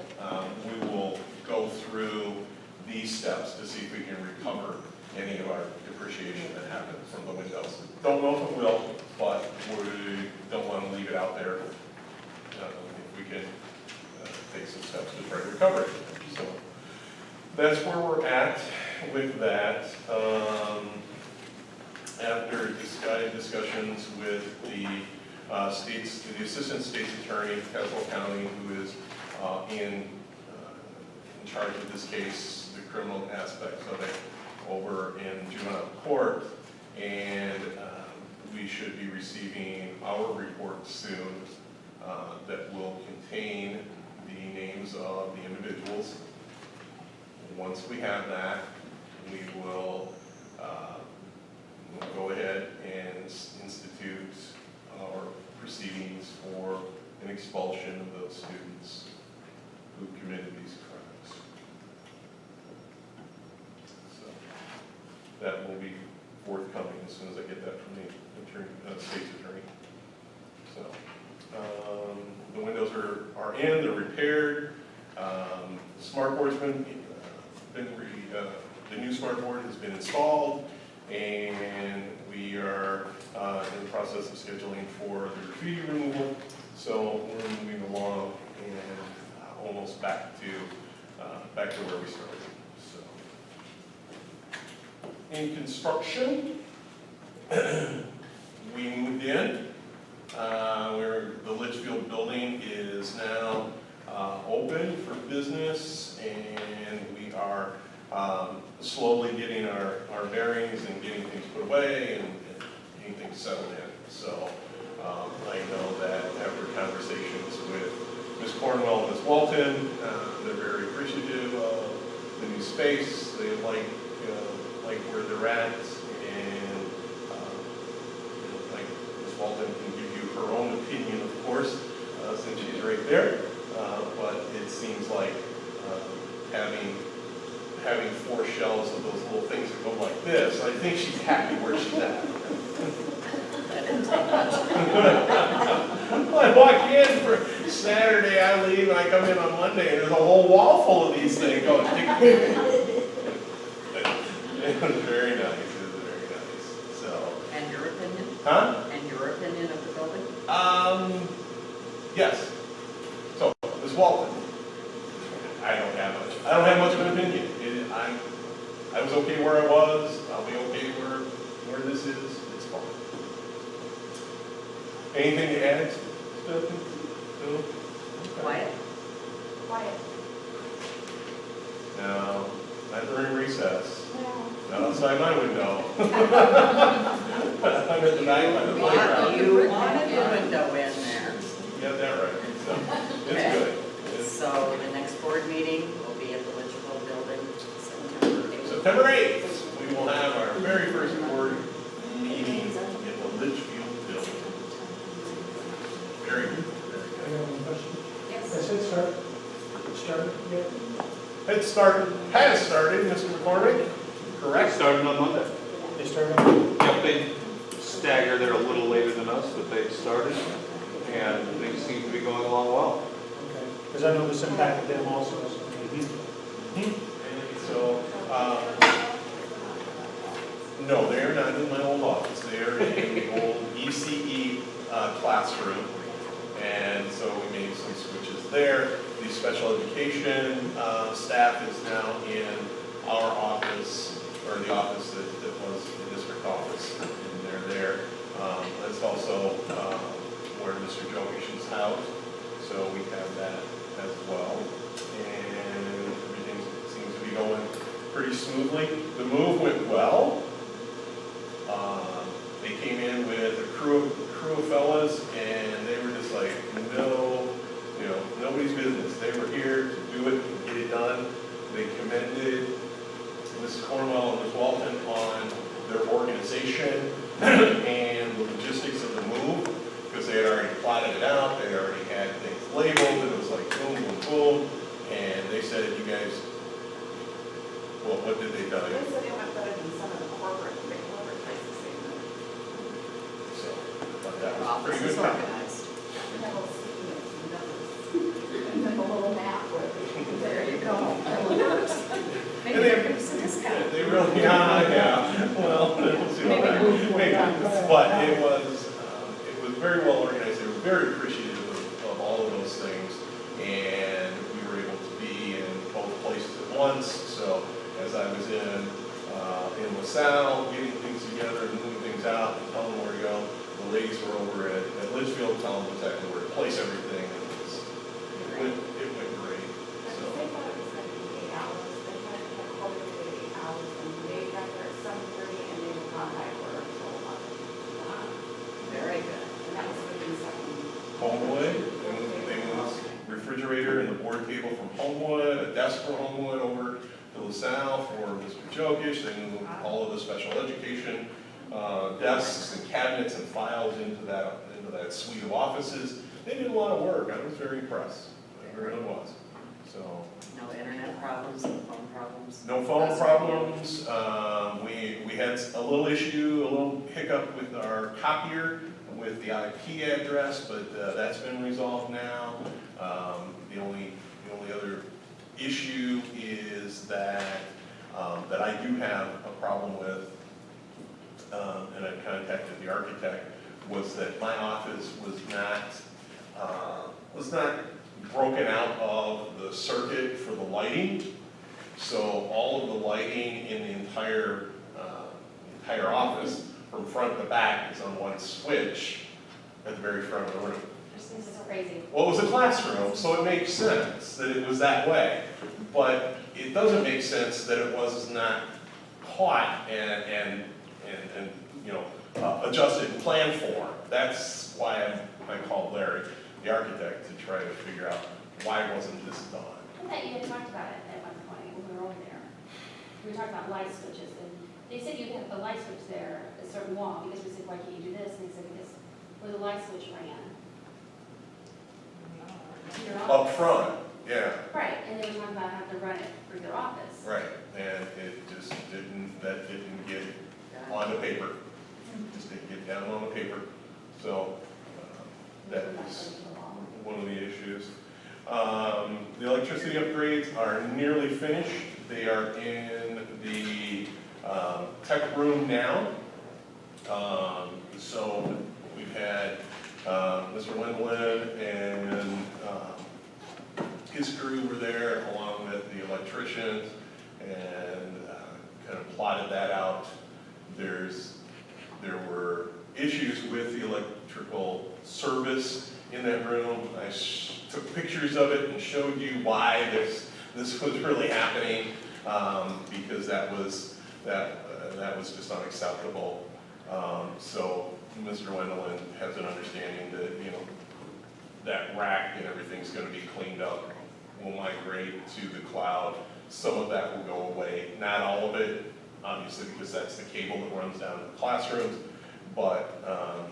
[SPEAKER 5] we will go through these steps to see if we can recover any of our depreciation that happened from the windows. Don't know if it will, but we don't want to leave it out there. If we can take some steps to try to recover it. So that's where we're at with that. After discussions with the assistant state's attorney, Caswell County, who is in charge of this case, the criminal aspects of it, over in juvenile court, and we should be receiving our report soon that will contain the names of the individuals. Once we have that, we will go ahead and institute our proceedings for an expulsion of those students who committed these crimes. So that will be forthcoming as soon as I get that from the state's attorney. So the windows are in, they're repaired. Smart board's been the new smart board has been installed, and we are in the process of scheduling for the graffiti removal. So we're moving along and almost back to where we started. So in construction, we moved in. The Litchfield building is now open for business, and we are slowly getting our bearings and getting things put away and getting things settled in. So I know that after conversations with Ms. Cornwell and Ms. Walton, they're very appreciative of the new space. They like where they're at, and like Ms. Walton can give you her own opinion, of course, since she's right there. But it seems like having 4 shelves of those little things that go like this, I think she's happy where she's at. I walk in for Saturday, I leave, and I come in on Monday, and there's a whole wall full of these things going. It was very nice. It was very nice. So.
[SPEAKER 1] And your opinion?
[SPEAKER 5] Huh?
[SPEAKER 1] And your opinion of the building?
[SPEAKER 5] Yes. So, Ms. Walton, I don't have much of an opinion. I I was okay where I was, I'll be okay where this is, it's fine. Anything to add, Stephanie? No? Okay.
[SPEAKER 1] Quiet.
[SPEAKER 7] Quiet.
[SPEAKER 5] No, not during recess,
[SPEAKER 7] Well,
[SPEAKER 5] not outside my window. I'm at the night by the playground.
[SPEAKER 1] You wanted the window in there.
[SPEAKER 5] You got that right, so, it's
[SPEAKER 1] Okay.
[SPEAKER 5] good. It's
[SPEAKER 1] So the next board meeting will be at the Litchfield building September 8th.
[SPEAKER 5] September 8th, we will have our very first board meeting in the Litchfield building. Very good, very
[SPEAKER 3] I
[SPEAKER 5] good.
[SPEAKER 3] have one question.
[SPEAKER 2] Yes.
[SPEAKER 3] Has it started yet?
[SPEAKER 5] Head start has started, Mr. McCormick, correct?
[SPEAKER 4] Started on Monday.
[SPEAKER 3] They started?
[SPEAKER 4] Yep, they stagger, they're a little later than us, but they started, and things seem to be going along well.
[SPEAKER 3] Okay, because I know this impacted them also. So.
[SPEAKER 5] So, no, they are not in my old office. They are in the old ECE classroom. And so we made some switches there. The special education staff is now in our office, or the office that was the district office, and they're there. That's also where Mr. Jokish is housed, so we have that as well. And everything seems to be going pretty smoothly. The move went well. They came in with a crew of fellas, and they were just like, no, nobody's business. They were here to do it and get it done. They commended Mrs. Cornwell and Ms. Walton on their organization and the logistics of the move, because they had already plotted it out, they already had things labeled, and it was like boom, boom, boom. And they said, you guys, well, what did they tell you?
[SPEAKER 7] they said it went better than some of the corporate places they went.
[SPEAKER 5] So, but that
[SPEAKER 1] Their
[SPEAKER 5] was
[SPEAKER 1] office
[SPEAKER 5] pretty
[SPEAKER 1] is
[SPEAKER 5] good. Time.
[SPEAKER 1] organized.
[SPEAKER 7] We have a little sticky notes and numbers. And then a little map with it.
[SPEAKER 2] There you go. Maybe
[SPEAKER 5] And they-
[SPEAKER 2] they're giving us a discount.
[SPEAKER 5] They really, yeah. Well, we'll see what happens. Maybe. But it was very well organized. They were very appreciative of all of those things, and we were able to be in both places at once. So as I was in LaSalle, getting things together and moving things out and telling them where to go, the ladies were over at Litchfield telling them exactly where to place everything. And it went great. So.
[SPEAKER 7] They thought it was going to be 8 hours. They had to have quarterly 8 hours, and they got there at 7:30, and they were gone by quarter until 11.
[SPEAKER 1] Very good.
[SPEAKER 7] And that was within 7
[SPEAKER 5] Homewood, and they moved refrigerator and the board table from Homewood, a desk from Homewood over to LaSalle for Mr. Jokish. They moved all of the special education desks and cabinets and files into that suite of offices. They did a lot of work. I was very impressed. I really was. So.
[SPEAKER 1] No internet problems, no phone problems.
[SPEAKER 5] No phone problems. We had a little issue, a little hiccup with our copier with the IP address, but that's been resolved now. The only other issue is that I do have a problem with, and I contacted the architect, was that my office was not broken out of the circuit for the lighting. So all of the lighting in the entire office, from front to back, is on one switch at the very front of the room.
[SPEAKER 6] This is crazy.
[SPEAKER 5] Well, it was a classroom, so it makes sense that it was that way. But it doesn't make sense that it was not caught and adjusted and planned for. That's why I called Larry, the architect, to try to figure out why wasn't this done.
[SPEAKER 6] I thought you had talked about it at one point when we were over there. We were talking about light switches, and they said you'd have the light switch there, a certain wall, because we said, why can't you do this? And they said, because where the light switch ran. Your
[SPEAKER 5] Up
[SPEAKER 6] office.
[SPEAKER 5] front, yeah,
[SPEAKER 6] Right, and they were talking about having to run it for your office.
[SPEAKER 5] right. And it just didn't get on the paper. Just didn't get down on the paper. So that was one of the issues. The electricity upgrades are nearly finished. They are in the tech room now. So we've had Mr. Wendland and his crew were there along with the electricians and kind of plotted that out. There were issues with the electrical service in that room. I took pictures of it and showed you why this was really happening, because that was just unacceptable. So Mr. Wendelin has an understanding that, that rack and everything's going to be cleaned up. We'll migrate to the cloud. Some of that will go away, not all of it, obviously, because that's the cable that runs down to the classrooms. But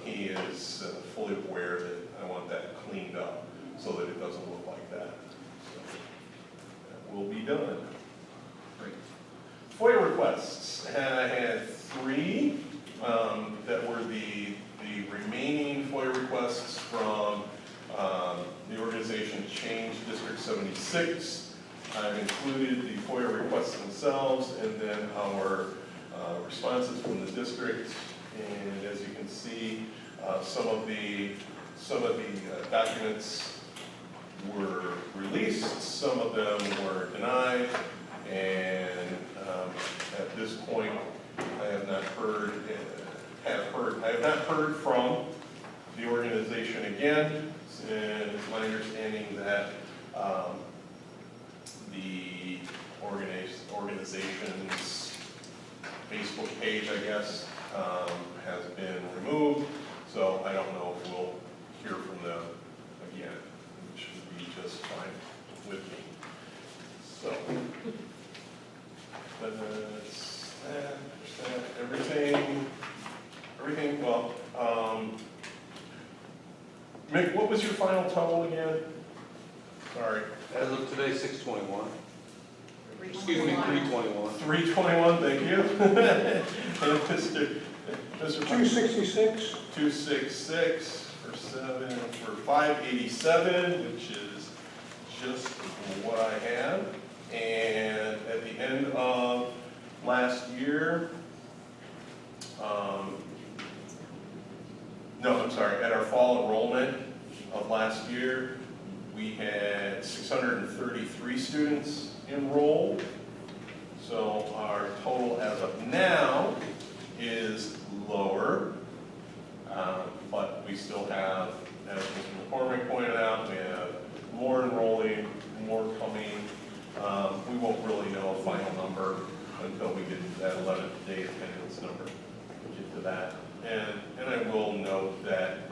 [SPEAKER 5] he is fully aware that I want that cleaned up so that it doesn't look like that. So that will be done. Great. FOIA requests. And I had 3 that were the remaining FOIA requests from the organization Change District 76. I've included the FOIA requests themselves and then our responses from the district. And as you can see, some of the documents were released, some of them were denied, and at this point, I have not heard from the organization again, and it's my understanding that the organization's Facebook page, I guess, has been removed, so I don't know if we'll hear from them again, which would be just fine with me. So, that's everything, well, Mick, what was your final total again? Sorry.
[SPEAKER 4] As of today, 621. Excuse me, 321.
[SPEAKER 5] 321, thank you. And Mr.
[SPEAKER 3] 266.
[SPEAKER 5] 266 for 587, which is just what I have. And at the end of last year, at our fall enrollment of last year, we had 633 students enrolled. So our total as of now is lower, but we still have, as Mr. McCormick pointed out, we have more enrolling, more coming. We won't really know a final number until we get to that 11th day attendance number. We'll get to that. And I will note that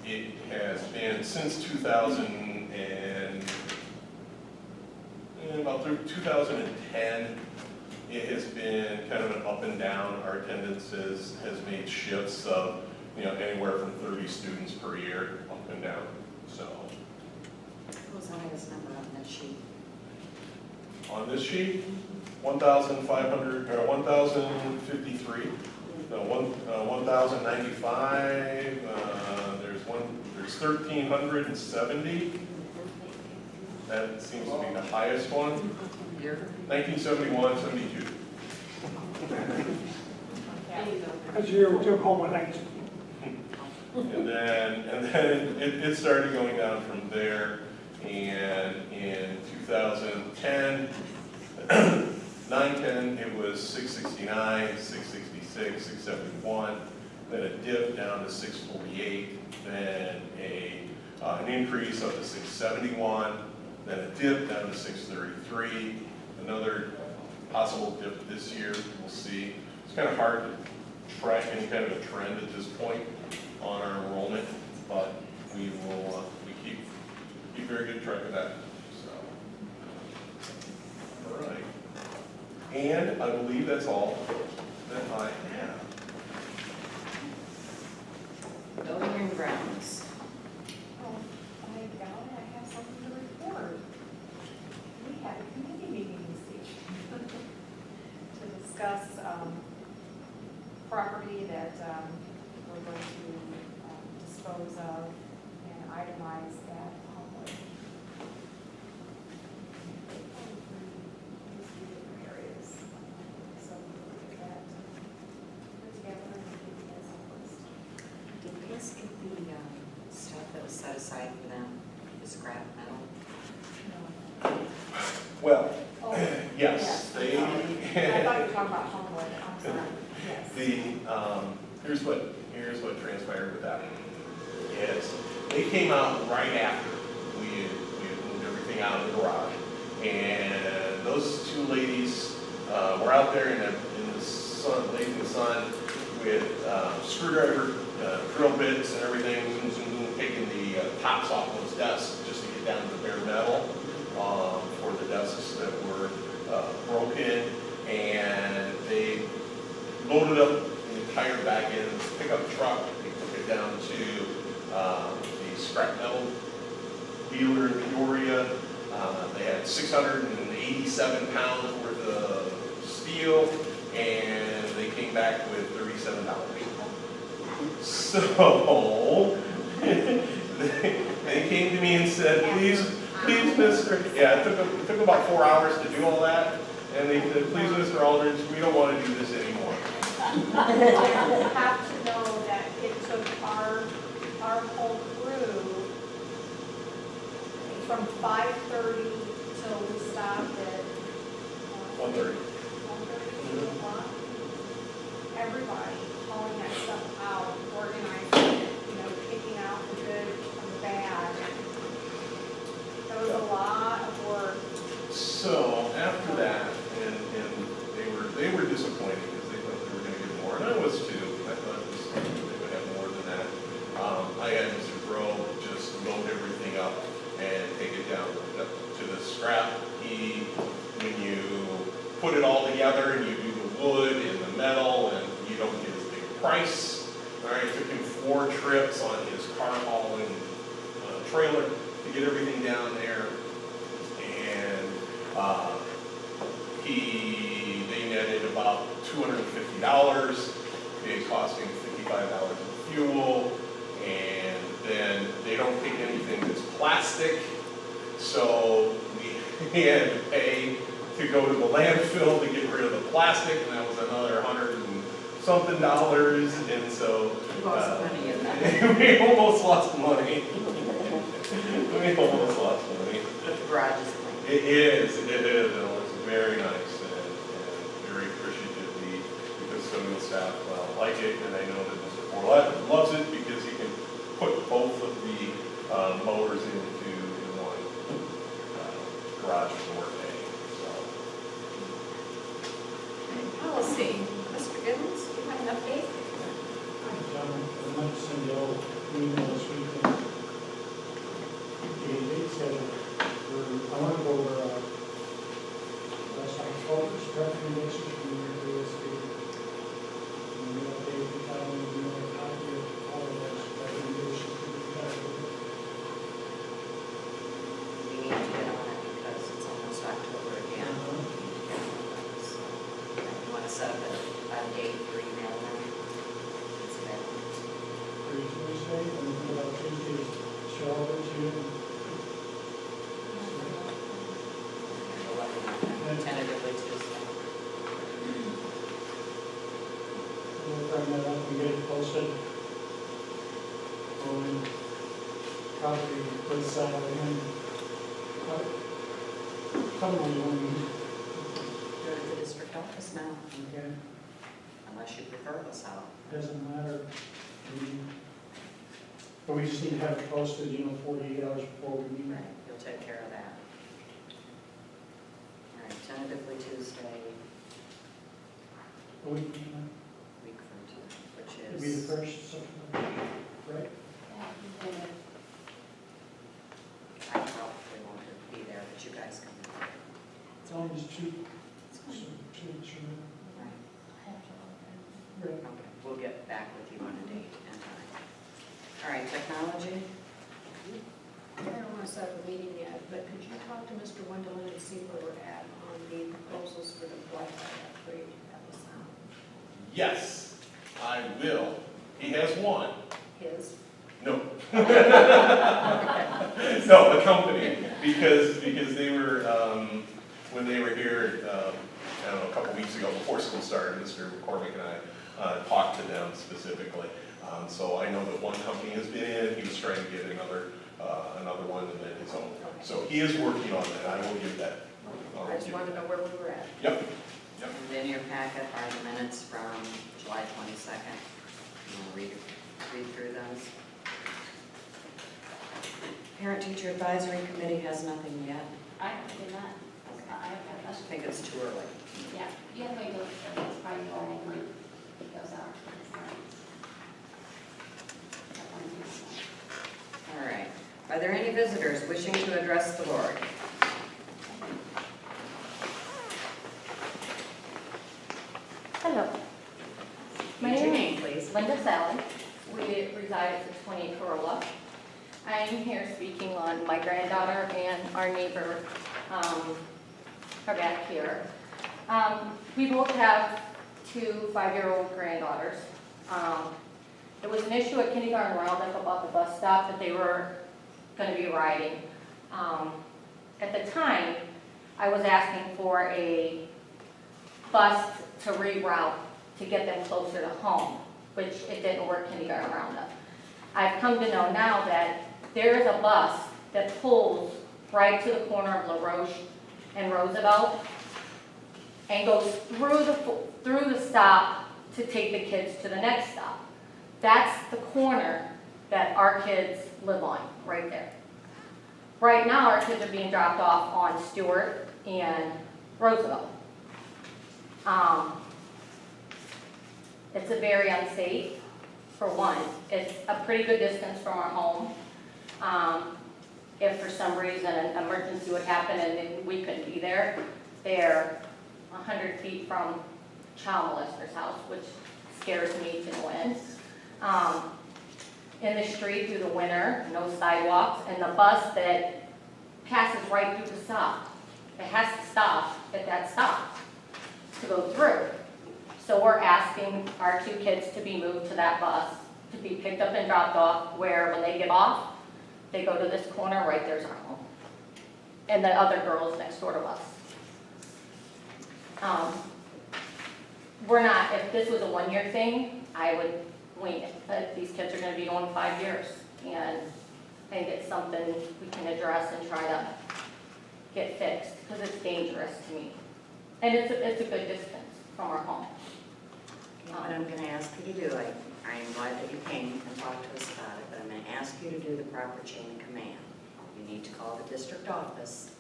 [SPEAKER 5] it has been since 2000 and about through 2010, it has been kind of an up and down. Our attendance has made shifts of anywhere from 30 students per year, up and down. So
[SPEAKER 1] What was the highest number on that sheet?
[SPEAKER 5] on this sheet, 1,500 or 1,053. No, 1,095. There's 1,370. That seems to be the highest one. 1971, 72.
[SPEAKER 3] That's the year we took home a 19.
[SPEAKER 5] And then it started going down from there. And in 2010, 9-10, it was 669, 666, 671. Then a dip down to 648. Then an increase up to 671. Then a dip down to 633. Another possible dip this year. We'll see. It's kind of hard to track any kind of a trend at this point on our enrollment, but we will keep very good track of that. So, all right. And I believe that's all that I have.
[SPEAKER 1] Building and grounds.
[SPEAKER 7] Oh, I have something to report. We had a committee meeting this week to discuss property that we're going to dispose of and itemize that public. Different areas. So that put together and give you guys a list.
[SPEAKER 1] Did we just get the stuff that was set aside for them, the scrap metal?
[SPEAKER 5] Well,
[SPEAKER 7] Oh,
[SPEAKER 5] Yes, they,
[SPEAKER 7] I thought you were talking about Homewood, I'm sorry, yes.
[SPEAKER 5] here's what transpired with that. Yes, they came out right after we had moved everything out of the garage. And those two ladies were out there in the sun, late in the sun, with screwdriver, drill bits and everything, taking the tops off those desks just to get down to the bare metal for the desks that were broken. And they loaded up the entire back end of the pickup truck. They took it down to the scrap metal dealer in Peoria. They had 687 pounds worth of steel, and they came back with $37. So they came to me and said, please, Mr. Yeah, it took about 4 hours to do all that, and they said, please, Mr. Aldridge, we don't want to do this anymore.
[SPEAKER 7] You have to know that it took our whole crew from 5:30 till we stopped at
[SPEAKER 5] 1:30.
[SPEAKER 7] 2 o'clock. Everybody hauling that stuff out, organizing it, picking out the good from the bad. That was a lot of work.
[SPEAKER 5] So after that, and they were disappointed because they thought they were going to get more, and I was too. I thought they would have more than that. I had Mr. Grove just load everything up and take it down to the scrap. When you put it all together and you do the wood and the metal, and you don't get as big a price. All right, it took him 4 trips on his car hauling trailer to get everything down there, and they netted about $250. It cost him $55 in fuel, and then they don't take anything that's plastic, so we had to pay to go to the landfill to get rid of the plastic, and that was another $100 and something, and so
[SPEAKER 1] You lost money in that.
[SPEAKER 5] we almost lost money.
[SPEAKER 1] The garage is clean.
[SPEAKER 5] It is, and it's very nice, and very appreciative. The custodial staff like it, and I know that Mr. Fournette loves it because he can put both of the motors into one garage door bay.
[SPEAKER 2] Policy, Mr. Gibbons, do you have an update?
[SPEAKER 3] I might send you all an email this weekend. The date schedule. I want to go over last night's focus recommendations from the PBIS. And we update the calendar, we want a copy of all of those recommendations to the calendar.
[SPEAKER 1] We need to get on it because it's almost October again. So, you want to set up a date for email them? It's available.
[SPEAKER 3] Every Tuesday, and we do about Tuesdays, Charlotte, June.
[SPEAKER 1] Tentatively Tuesday.
[SPEAKER 3] We'll bring that up and get it posted. And copy, put aside, and come on,
[SPEAKER 1] Go to the district office now,
[SPEAKER 3] okay,
[SPEAKER 1] unless you prefer us out.
[SPEAKER 3] doesn't matter. But we just need to have it posted, 48 hours before we meet.
[SPEAKER 1] Right, you'll take care of that. All right, tentatively Tuesday,
[SPEAKER 3] A week
[SPEAKER 1] week from today, which
[SPEAKER 3] it'll be the
[SPEAKER 1] is,
[SPEAKER 3] first, something like that, right?
[SPEAKER 1] I probably won't be there, but you guys can.
[SPEAKER 3] As long as two,
[SPEAKER 1] Right.
[SPEAKER 3] right.
[SPEAKER 1] Okay, we'll get back with you on a date and time. All right, technology?
[SPEAKER 2] I don't want to set up a meeting yet, but could you talk to Mr. Wendelin and see where we're at on the proposals for the Wi-Fi upgrade at the sound?
[SPEAKER 5] Yes, I will. He has one.
[SPEAKER 2] His?
[SPEAKER 5] No. No, the company, because they were, when they were here, I don't know, a couple weeks ago before school started, Mr. McCormick and I talked to them specifically. So I know that one company has been in, he was trying to get another one and then his own. So he is working on that, I will give that
[SPEAKER 2] I just wanted to know where we were at.
[SPEAKER 5] Yep.
[SPEAKER 1] And in your packet are the minutes from July 22nd. You want to read through those? Parent-teacher advisory committee has nothing yet.
[SPEAKER 6] I haven't done that. I haven't
[SPEAKER 1] I
[SPEAKER 6] got that.
[SPEAKER 1] think it's too early.
[SPEAKER 6] Yeah, you have to wait till it's probably normal when it goes out.
[SPEAKER 1] All right. Are there any visitors wishing to address the board?
[SPEAKER 9] Hello. My
[SPEAKER 1] Use your
[SPEAKER 9] name
[SPEAKER 1] name, please.
[SPEAKER 9] is Linda Sally. We reside at 28 Corolla. I am here speaking on my granddaughter and our neighbor, are back here. We both have 2 5-year-old granddaughters. There was an issue at kindergarten roundup about the bus stop that they were going to be riding. At the time, I was asking for a bus to reroute to get them closer to home, which it didn't work kindergarten roundup. I've come to know now that there is a bus that pulls right to the corner of La Roche and Roosevelt and goes through the stop to take the kids to the next stop. That's the corner that our kids live on, right there. Right now, our kids are being dropped off on Stewart and Roosevelt. It's a very unsafe, for one. It's a pretty good distance from our home. If for some reason an emergency would happen and we couldn't be there, they're 100 feet from child molester's house, which scares me to no end. In the street through the winter, no sidewalks, and the bus that passes right through the stop. It has to stop at that stop to go through. So we're asking our 2 kids to be moved to that bus, to be picked up and dropped off, where when they get off, they go to this corner, right there's our home. And the other girls next door to us. We're not, if this was a 1-year thing, I would wait it, but these kids are gonna be going 5 years. And I think it's something we can address and try to get fixed, because it's dangerous to me. And it's a good distance from our home.
[SPEAKER 1] What I'm going to ask you to do, I am glad that you came and talked to us about it, but I'm going to ask you to do the proper chain of command. You need to call the district office,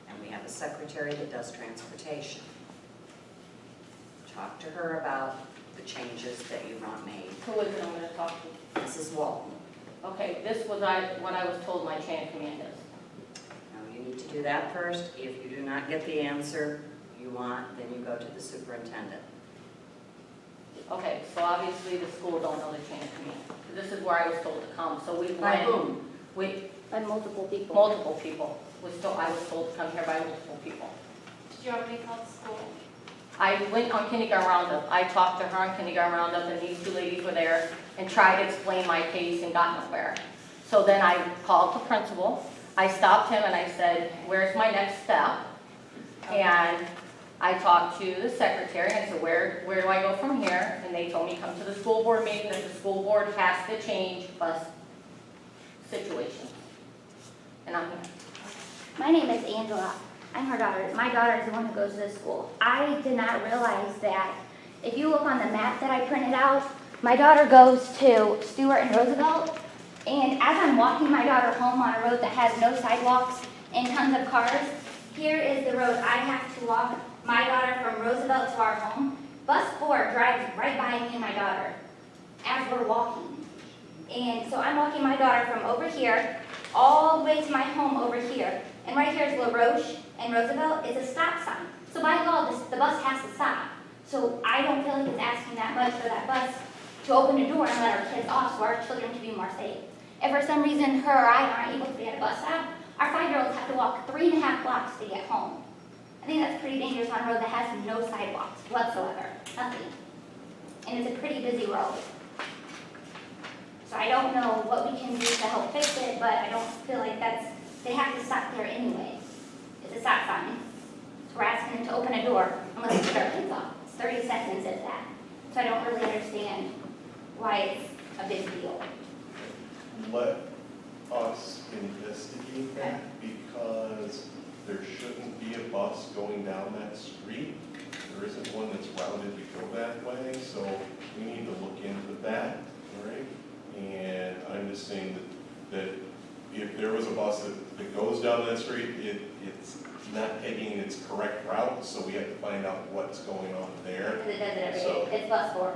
[SPEAKER 1] and we have a secretary that does transportation. Talk to her about the changes that you want made.
[SPEAKER 9] Who is it I'm gonna talk to?
[SPEAKER 1] Mrs. Walton.
[SPEAKER 9] Okay, this was what I was told my chain of command is.
[SPEAKER 1] Now, you need to do that first. If you do not get the answer you want, then you go to the superintendent.
[SPEAKER 9] Okay, so obviously the school don't know the chain of command. This is where I was told to come, so we
[SPEAKER 1] By
[SPEAKER 9] went.
[SPEAKER 1] whom?
[SPEAKER 9] By multiple people. Multiple people. I was told to come here by multiple people.
[SPEAKER 6] Did you already call the school?
[SPEAKER 9] I went on kindergarten roundup. I talked to her on kindergarten roundup, and these 2 ladies were there and tried to explain my case and got nowhere. So then I called the principal. I stopped him and I said, where's my next step? And I talked to the secretary and I said, where do I go from here? And they told me, come to the school board meeting, that the school board has to change bus situation. And I'm here.
[SPEAKER 10] My name is Angela. I'm her daughter. My daughter is the one who goes to this school. I did not realize that if you look on the map that I printed out, my daughter goes to Stewart and Roosevelt. And as I'm walking my daughter home on a road that has no sidewalks and tons of cars, here is the road I have to walk my daughter from Roosevelt to our home. Bus 4 drives right by me and my daughter as we're walking. And so I'm walking my daughter from over here all the way to my home over here. And right here is La Roche and Roosevelt. It's a stop sign. So by law, the bus has to stop. So I don't feel like it's asking that much for that bus to open the door and let our kids off so our children can be more safe. If for some reason her or I aren't able to be at a bus stop, our 5-year-olds have to walk 3.5 blocks to get home. I think that's pretty dangerous on a road that has no sidewalks whatsoever, nothing. And it's a pretty busy road. So I don't know what we can do to help fix it, but I don't feel like they have to stop there anyway. It's a stop sign. So we're asking them to open a door and let us get our kids off. It's 30 seconds if that. So I don't really understand why it's a big deal.
[SPEAKER 11] Let us investigate that, because
[SPEAKER 5] there shouldn't be a bus going down that street. There isn't one that's routed to go that way, so we need to look into that, all right? And I'm just saying that if there was a bus that goes down that street, it's not taking its correct route, so we have to find out what's going on there.
[SPEAKER 10] Because it does it every
[SPEAKER 5] So-
[SPEAKER 10] day. It's bus 4.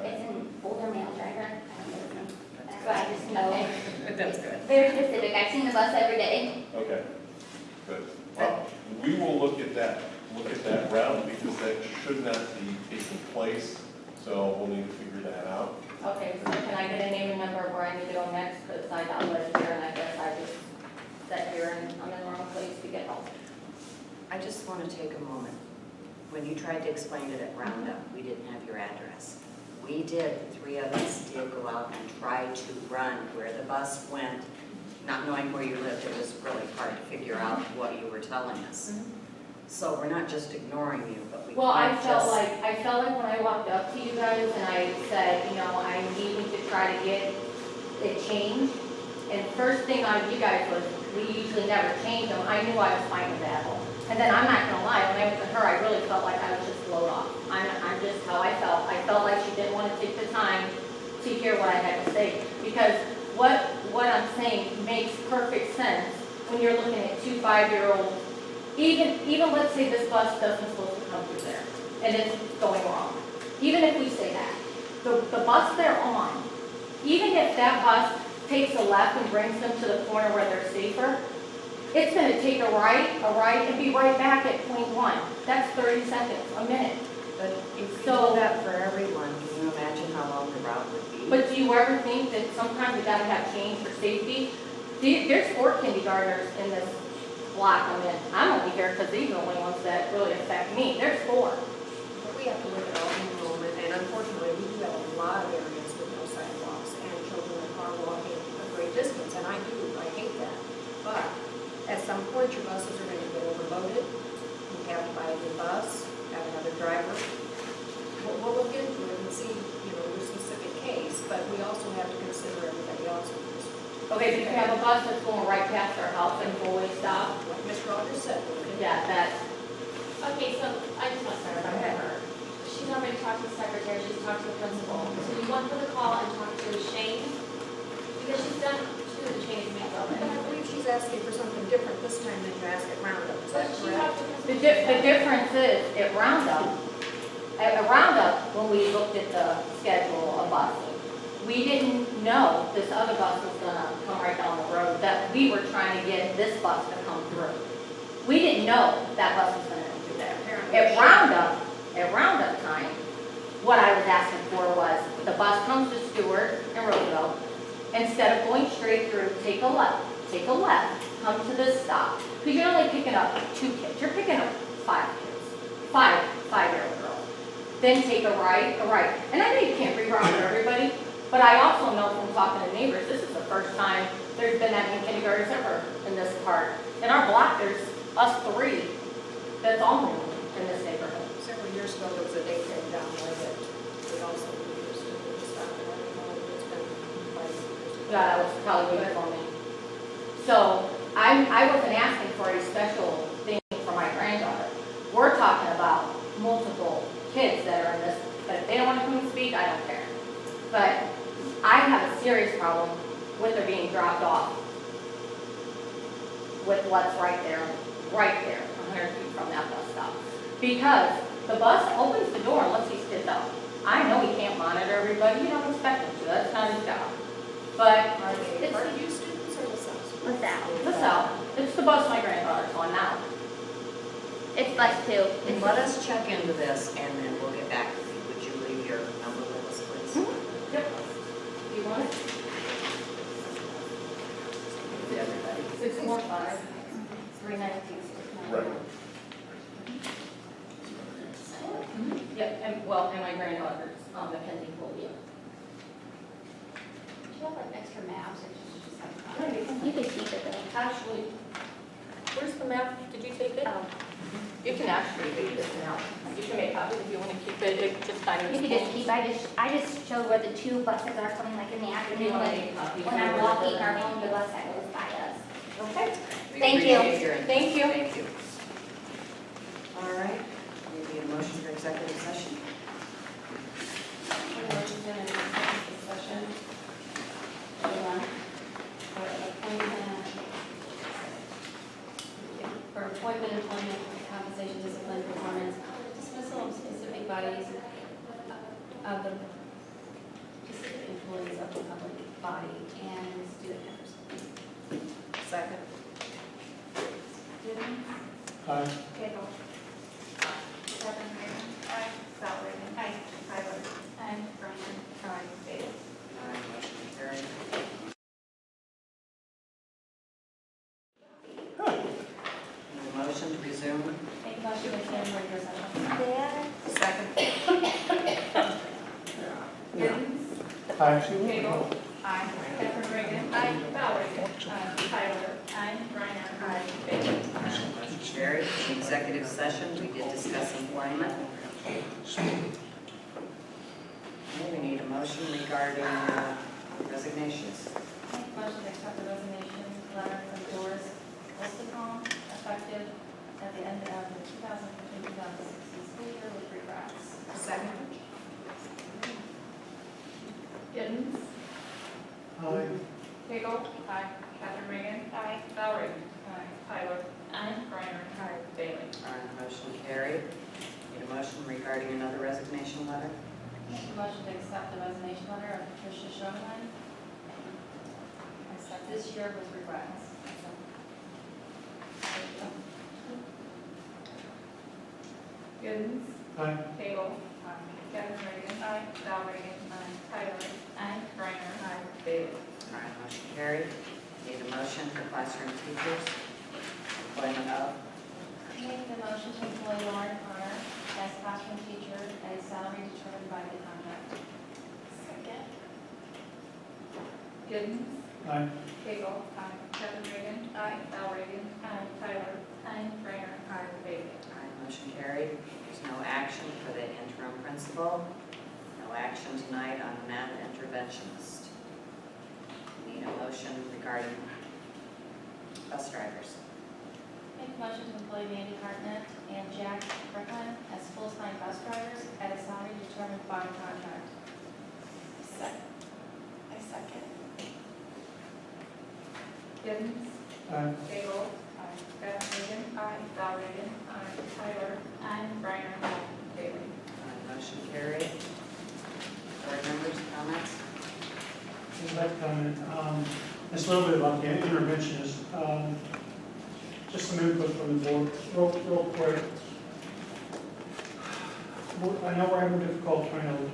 [SPEAKER 10] It's an older male driver. I don't know his name. That's why I just know.
[SPEAKER 2] That's good.
[SPEAKER 10] Very specific. I've seen the bus every day.
[SPEAKER 5] Okay, good. Well, we will look at that route because that should not be taking place, so we'll need to figure that out.
[SPEAKER 9] Okay, so can I get a name and number of where I need to go next? Because I got led here and I guess I just sat here and I'm in the wrong place to get help.
[SPEAKER 1] I just want to take a moment. When you tried to explain it at Roundup, we didn't have your address. We did, the three of us did go out and try to run where the bus went, not knowing where you lived. It was really hard to figure out what you were telling us. So we're not just ignoring you, but we
[SPEAKER 9] Well, I
[SPEAKER 1] can't
[SPEAKER 9] felt
[SPEAKER 1] just.
[SPEAKER 9] like when I walked up to you guys and I said, you know, I'm needing to try to get it changed. And first thing out of you guys was, we usually never change them. I knew I was fine with that. And then I'm not gonna lie, when I went to her, I really felt like I was just blowed off. I'm just how I felt. I felt like she didn't want to take the time to hear what I had to say. Because what I'm saying makes perfect sense when you're looking at 2 5-year-olds. Even let's say this bus doesn't supposed to come through there, and it's going wrong. Even if we say that, the bus they're on, even if that bus takes a left and brings them to the corner where they're safer, it's gonna take a right, and be right back at point 1. That's 30 seconds, a minute.
[SPEAKER 1] But if you
[SPEAKER 9] So-
[SPEAKER 1] do that for everyone, can you imagine how long the route would be?
[SPEAKER 9] But do you ever think that sometimes we gotta have change for safety? There's 4 kindergartners in this block I'm in. I'm only here because these are the only ones that really affect me. There's 4.
[SPEAKER 2] But we have to look at all the enrollment, and unfortunately, we do have a lot of areas with no sidewalks, and children are walking a great distance, and I hate that. But at some point, your buses are going to get overloaded, you have to buy a new bus, have another driver. We'll look into it and see, your specific case, but we also have to consider everybody else in this.
[SPEAKER 9] Okay, but you have a bus that's going right past our house and fully stop.
[SPEAKER 2] Like Mr. Rogers said, we'll look into it.
[SPEAKER 9] Yeah, that,
[SPEAKER 6] Okay, so I just want to clarify with her. She's already talked to the secretary, she's talked to the principal. So you want her to call and talk to Shane? Because she's done 2 of the changes made
[SPEAKER 2] But I
[SPEAKER 6] already.
[SPEAKER 2] believe she's asking for something different this time than you asked at Roundup, is
[SPEAKER 6] But
[SPEAKER 2] that
[SPEAKER 6] she
[SPEAKER 2] correct?
[SPEAKER 6] talked to
[SPEAKER 9] the
[SPEAKER 6] principal.
[SPEAKER 9] difference is, at Roundup, when we looked at the schedule of busing, we didn't know this other bus was gonna come right down the road, that we were trying to get this bus to come through. We didn't know that bus was gonna come through there. At Roundup time, what I was asking for was, the bus comes to Stewart and Roosevelt, instead of going straight through, take a left, come to this stop. Because you're only picking up 2 kids, you're picking up 5 kids, 5-year-old girls. Then take a right, and I know you can't reroute for everybody, but I also know from talking to neighbors, this is the first time there's been that many kindergartners ever in this part. In our block, there's us 3 that's all new in this neighborhood.
[SPEAKER 2] Several years ago, there was a daycare down there that we also used to stop and I don't know, it's been 5 years.
[SPEAKER 9] Yeah, that was probably good for me. So I wasn't asking for a special thing for my granddaughter. We're talking about multiple kids that are in this, but if they don't want to come and speak, I don't care. But I have a serious problem with her being dropped off with what's right there, 100 feet from that bus stop. Because the bus opens the door and lets these kids out. I know he can't monitor everybody, you don't expect him to, that's not his job. But
[SPEAKER 2] Are they
[SPEAKER 9] it's
[SPEAKER 2] part of you students or LaSalle?
[SPEAKER 10] What's that?
[SPEAKER 9] the South, it's the bus my granddaughter's on now.
[SPEAKER 10] It's bus 2.
[SPEAKER 1] And let us check into this and then we'll get back to you. Would you leave your number with us, please?
[SPEAKER 9] Yep. Do you want it?
[SPEAKER 1] Everybody.
[SPEAKER 9] 645, 319.
[SPEAKER 5] Right.
[SPEAKER 9] Yep, and my granddaughter's, Mackenzie Foley.
[SPEAKER 6] Do you have like extra maps or just have a copy?
[SPEAKER 10] You can keep it though.
[SPEAKER 9] Actually, where's the map? Did you take it?
[SPEAKER 10] Oh.
[SPEAKER 9] You can actually take this now. You can make copies if you want to keep it. It just kind of.
[SPEAKER 10] You can just keep, I just showed where the 2 buses are coming like in the
[SPEAKER 9] You
[SPEAKER 10] afternoon
[SPEAKER 9] want to make
[SPEAKER 10] when
[SPEAKER 9] copies?
[SPEAKER 10] I'm walking or on the bus that goes by us.
[SPEAKER 9] Okay.
[SPEAKER 1] We
[SPEAKER 10] Thank you.
[SPEAKER 1] Appreciate your input.
[SPEAKER 9] Thank you.
[SPEAKER 1] Thank you. All right, maybe a motion for executive session?
[SPEAKER 6] Discussion. Hold on. For appointment, employment, compensation, discipline, performance, dismissal of specific bodies of the specific employees of the public body and student members.
[SPEAKER 1] Second.
[SPEAKER 6] Gibbons?
[SPEAKER 3] Aye.
[SPEAKER 6] Cagle? Kevin Reagan? Aye. Valerie? Aye. Tyler? Aye. Brian? Aye. David?
[SPEAKER 1] Aye, motion carried. Need a motion to resume?
[SPEAKER 6] Make a motion to resume regular session.
[SPEAKER 1] Second.
[SPEAKER 6] Gibbons?
[SPEAKER 3] Aye.
[SPEAKER 6] Cagle? Aye. Kevin Reagan? Aye. Valerie? Aye. Tyler? Aye. Brian? Aye. David?
[SPEAKER 1] Motion carried. In executive session, we did discuss employment. Okay, we need a motion regarding resignations.
[SPEAKER 6] Make a motion to accept the resignation letter from Doris Wolstenholme, effective at the end of the 2015-2016 school year with regrets.
[SPEAKER 1] Second.
[SPEAKER 6] Giddens?
[SPEAKER 3] Aye.
[SPEAKER 6] Cagle? Aye. Catherine Reagan? Aye. Valerie? Aye. Tyler? Aye. Brian? Aye. Bailey?
[SPEAKER 1] Motion carried. Need a motion regarding another resignation letter.
[SPEAKER 6] Make a motion to accept the resignation letter of Patricia Schoenlein, this year with regrets. Giddens?
[SPEAKER 3] Aye.
[SPEAKER 6] Cagle? Aye. Kevin Reagan? Aye. Val Reagan? Aye. Tyler? Aye. Brian? Aye. Bailey?
[SPEAKER 1] Motion carried. Need a motion for classroom teachers. Employment of.
[SPEAKER 6] Make the motion to employ Lauren Connor as classroom teacher at a salary determined by the contract. Second. Giddens?
[SPEAKER 3] Aye.
[SPEAKER 6] Cagle? Aye. Kevin Reagan? Aye. Val Reagan? Aye. Tyler? Aye. Brian? Aye. Bailey?
[SPEAKER 1] Motion carried. There's no action for the interim principal. No action tonight on math interventionist. Need a motion regarding bus drivers.
[SPEAKER 6] Make a motion to employ Mandy Hartnett and Jack Brooklyn as full-time bus drivers at a salary determined by contract. I second. Giddens?
[SPEAKER 3] Aye.
[SPEAKER 6] Cagle? Aye. Beth Reagan? Aye. Val Reagan? Aye. Tyler? Aye. Brian? Aye. Bailey?
[SPEAKER 1] Motion carried. Board members, comments?
[SPEAKER 3] I'd like to comment, just a little bit about the interventionist. Just some input from the board, real quick. I know we're having difficult trying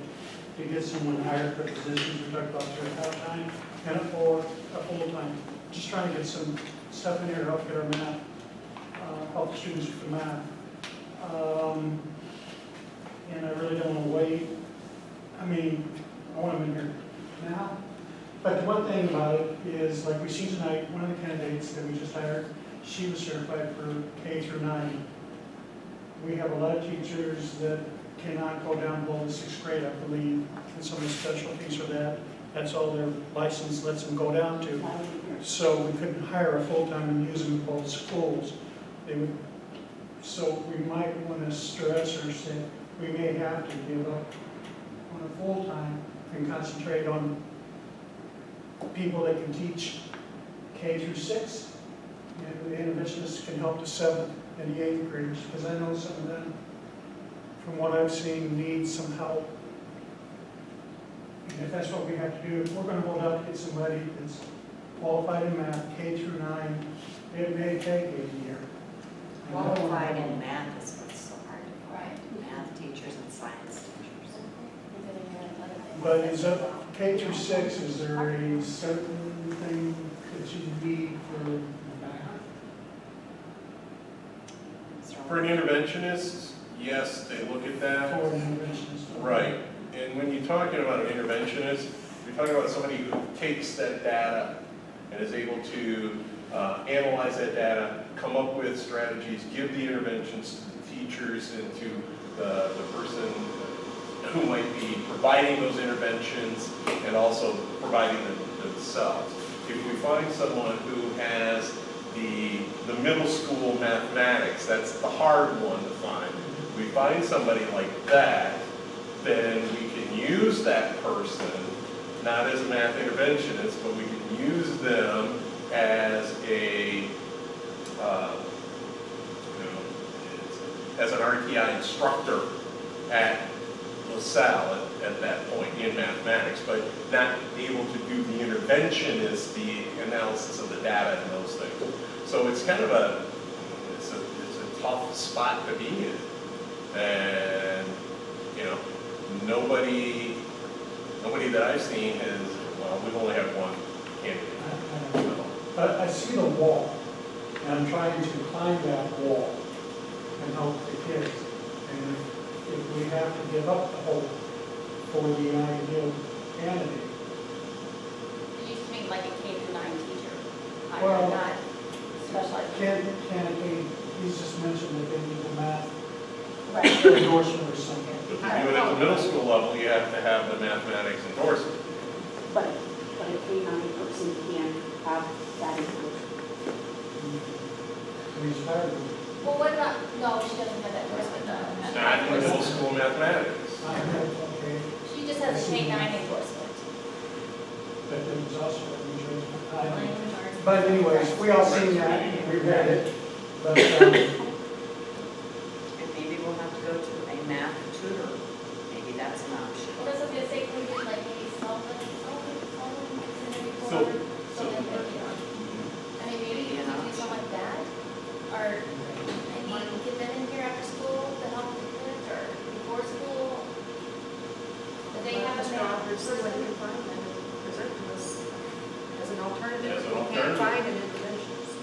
[SPEAKER 3] to get someone hired for positions. We talked about part-time and or a full-time. Just trying to get some stuff in here to help get our math, help the students with the math. And I really don't want to wait. I mean, I want them in here now. But the one thing about it is, like we see tonight, one of the candidates that we just hired, she was certified for K through 9. We have a lot of teachers that cannot go down below the 6th grade, I believe, and some of the specialties for that. That's all their license lets them go down to. So we couldn't hire a full-time and use them in both schools. They would. So we might want to stress or say we may have to give up on a full-time and concentrate on people that can teach K through 6. And the interventionists can help the 7th and the 8th graders, because I know some of them, from what I've seen, need some help. And if that's what we have to do, if we're going to hold out to get somebody that's qualified in math, K through 9, it may take a year.
[SPEAKER 1] Qualified in math is what's so hard to
[SPEAKER 6] Right.
[SPEAKER 1] find. Math teachers and science teachers.
[SPEAKER 3] But is that K through 6, is there a certain thing that you need for math?
[SPEAKER 5] For an interventionist, yes, they look at that.
[SPEAKER 3] For an interventionist?
[SPEAKER 5] Right. And when you're talking about an interventionist, you're talking about somebody who takes that data and is able to analyze that data, come up with strategies, give the interventions to the teachers and to the person who might be providing those interventions and also providing them themselves. If we find someone who has the middle school mathematics, that's the hard one to find. We find somebody like that, then we can use that person, not as a math interventionist, but we can use them as a, as an RTI instructor at LaSalle at that point in mathematics, but not able to do the interventionist, the analysis of the data and those things. So it's kind of it's a tough spot to be in. And, nobody that I've seen has, well, we've only had one candidate.
[SPEAKER 3] But I see the wall, and I'm trying to climb that wall and help the kids. And if we have to give up the hope for the ideal candidate,
[SPEAKER 9] You used to mean like a K-9 teacher,
[SPEAKER 3] Well,
[SPEAKER 9] not specialized.
[SPEAKER 3] candidate, he's just mentioned that they need the math
[SPEAKER 9] Right.
[SPEAKER 3] endorsement or something.
[SPEAKER 5] But to do it at the middle school level, you have to have the mathematics endorsement.
[SPEAKER 11] But a K-9 person can have that information.
[SPEAKER 3] He's hired.
[SPEAKER 6] Well, what about, no, she doesn't have that endorsement though.
[SPEAKER 5] Not in middle school mathematics.
[SPEAKER 3] Okay,
[SPEAKER 6] She just has a K-9 endorsement.
[SPEAKER 3] but there was also a endorsement.
[SPEAKER 6] Language arts.
[SPEAKER 3] But anyways, we all seen that, we read it, but,
[SPEAKER 1] And maybe we'll have to go to a math tutor. Maybe that's an option.
[SPEAKER 6] Well, that's what they say, we did like maybe something, maybe
[SPEAKER 5] So-
[SPEAKER 6] so then, I mean, maybe you can do something like that, or maybe get them in here after school to help with the kids, or before school. But they have a
[SPEAKER 2] Mr.
[SPEAKER 6] math
[SPEAKER 2] Author, see what you
[SPEAKER 6] person.
[SPEAKER 2] find and present to us as an alternative.
[SPEAKER 5] As an
[SPEAKER 2] We can't
[SPEAKER 5] alternative.
[SPEAKER 2] find an interventionist.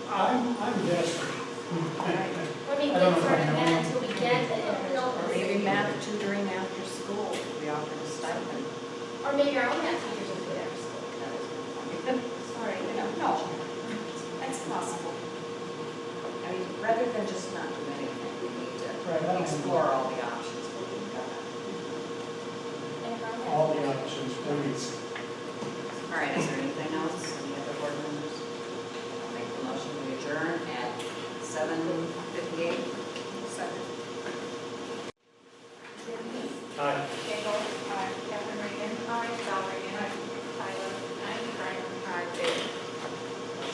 [SPEAKER 3] I'm desperate.
[SPEAKER 6] I mean,
[SPEAKER 3] I don't
[SPEAKER 6] get
[SPEAKER 3] know if I
[SPEAKER 6] started
[SPEAKER 3] know.
[SPEAKER 6] that until we get it,
[SPEAKER 2] Or maybe math tutoring after school, we offer a stipend.
[SPEAKER 6] or maybe our own math teachers will do it after school. Sorry,
[SPEAKER 2] No, that's possible. I mean, rather than just not do anything, we need
[SPEAKER 3] Right, I
[SPEAKER 2] to
[SPEAKER 3] don't
[SPEAKER 2] explore all the options that we've got.
[SPEAKER 6] And if our own
[SPEAKER 3] All
[SPEAKER 6] math
[SPEAKER 3] the
[SPEAKER 6] teachers-
[SPEAKER 3] options, please.
[SPEAKER 1] All right, is there anything else? Any other board members? I'll make the motion to adjourn at 7:58.
[SPEAKER 2] Second.
[SPEAKER 6] Denise,
[SPEAKER 3] Aye.
[SPEAKER 6] Cagle, Catherine Reagan, Sal Reagan, Tyler, Brian.
[SPEAKER 2] Aye, David.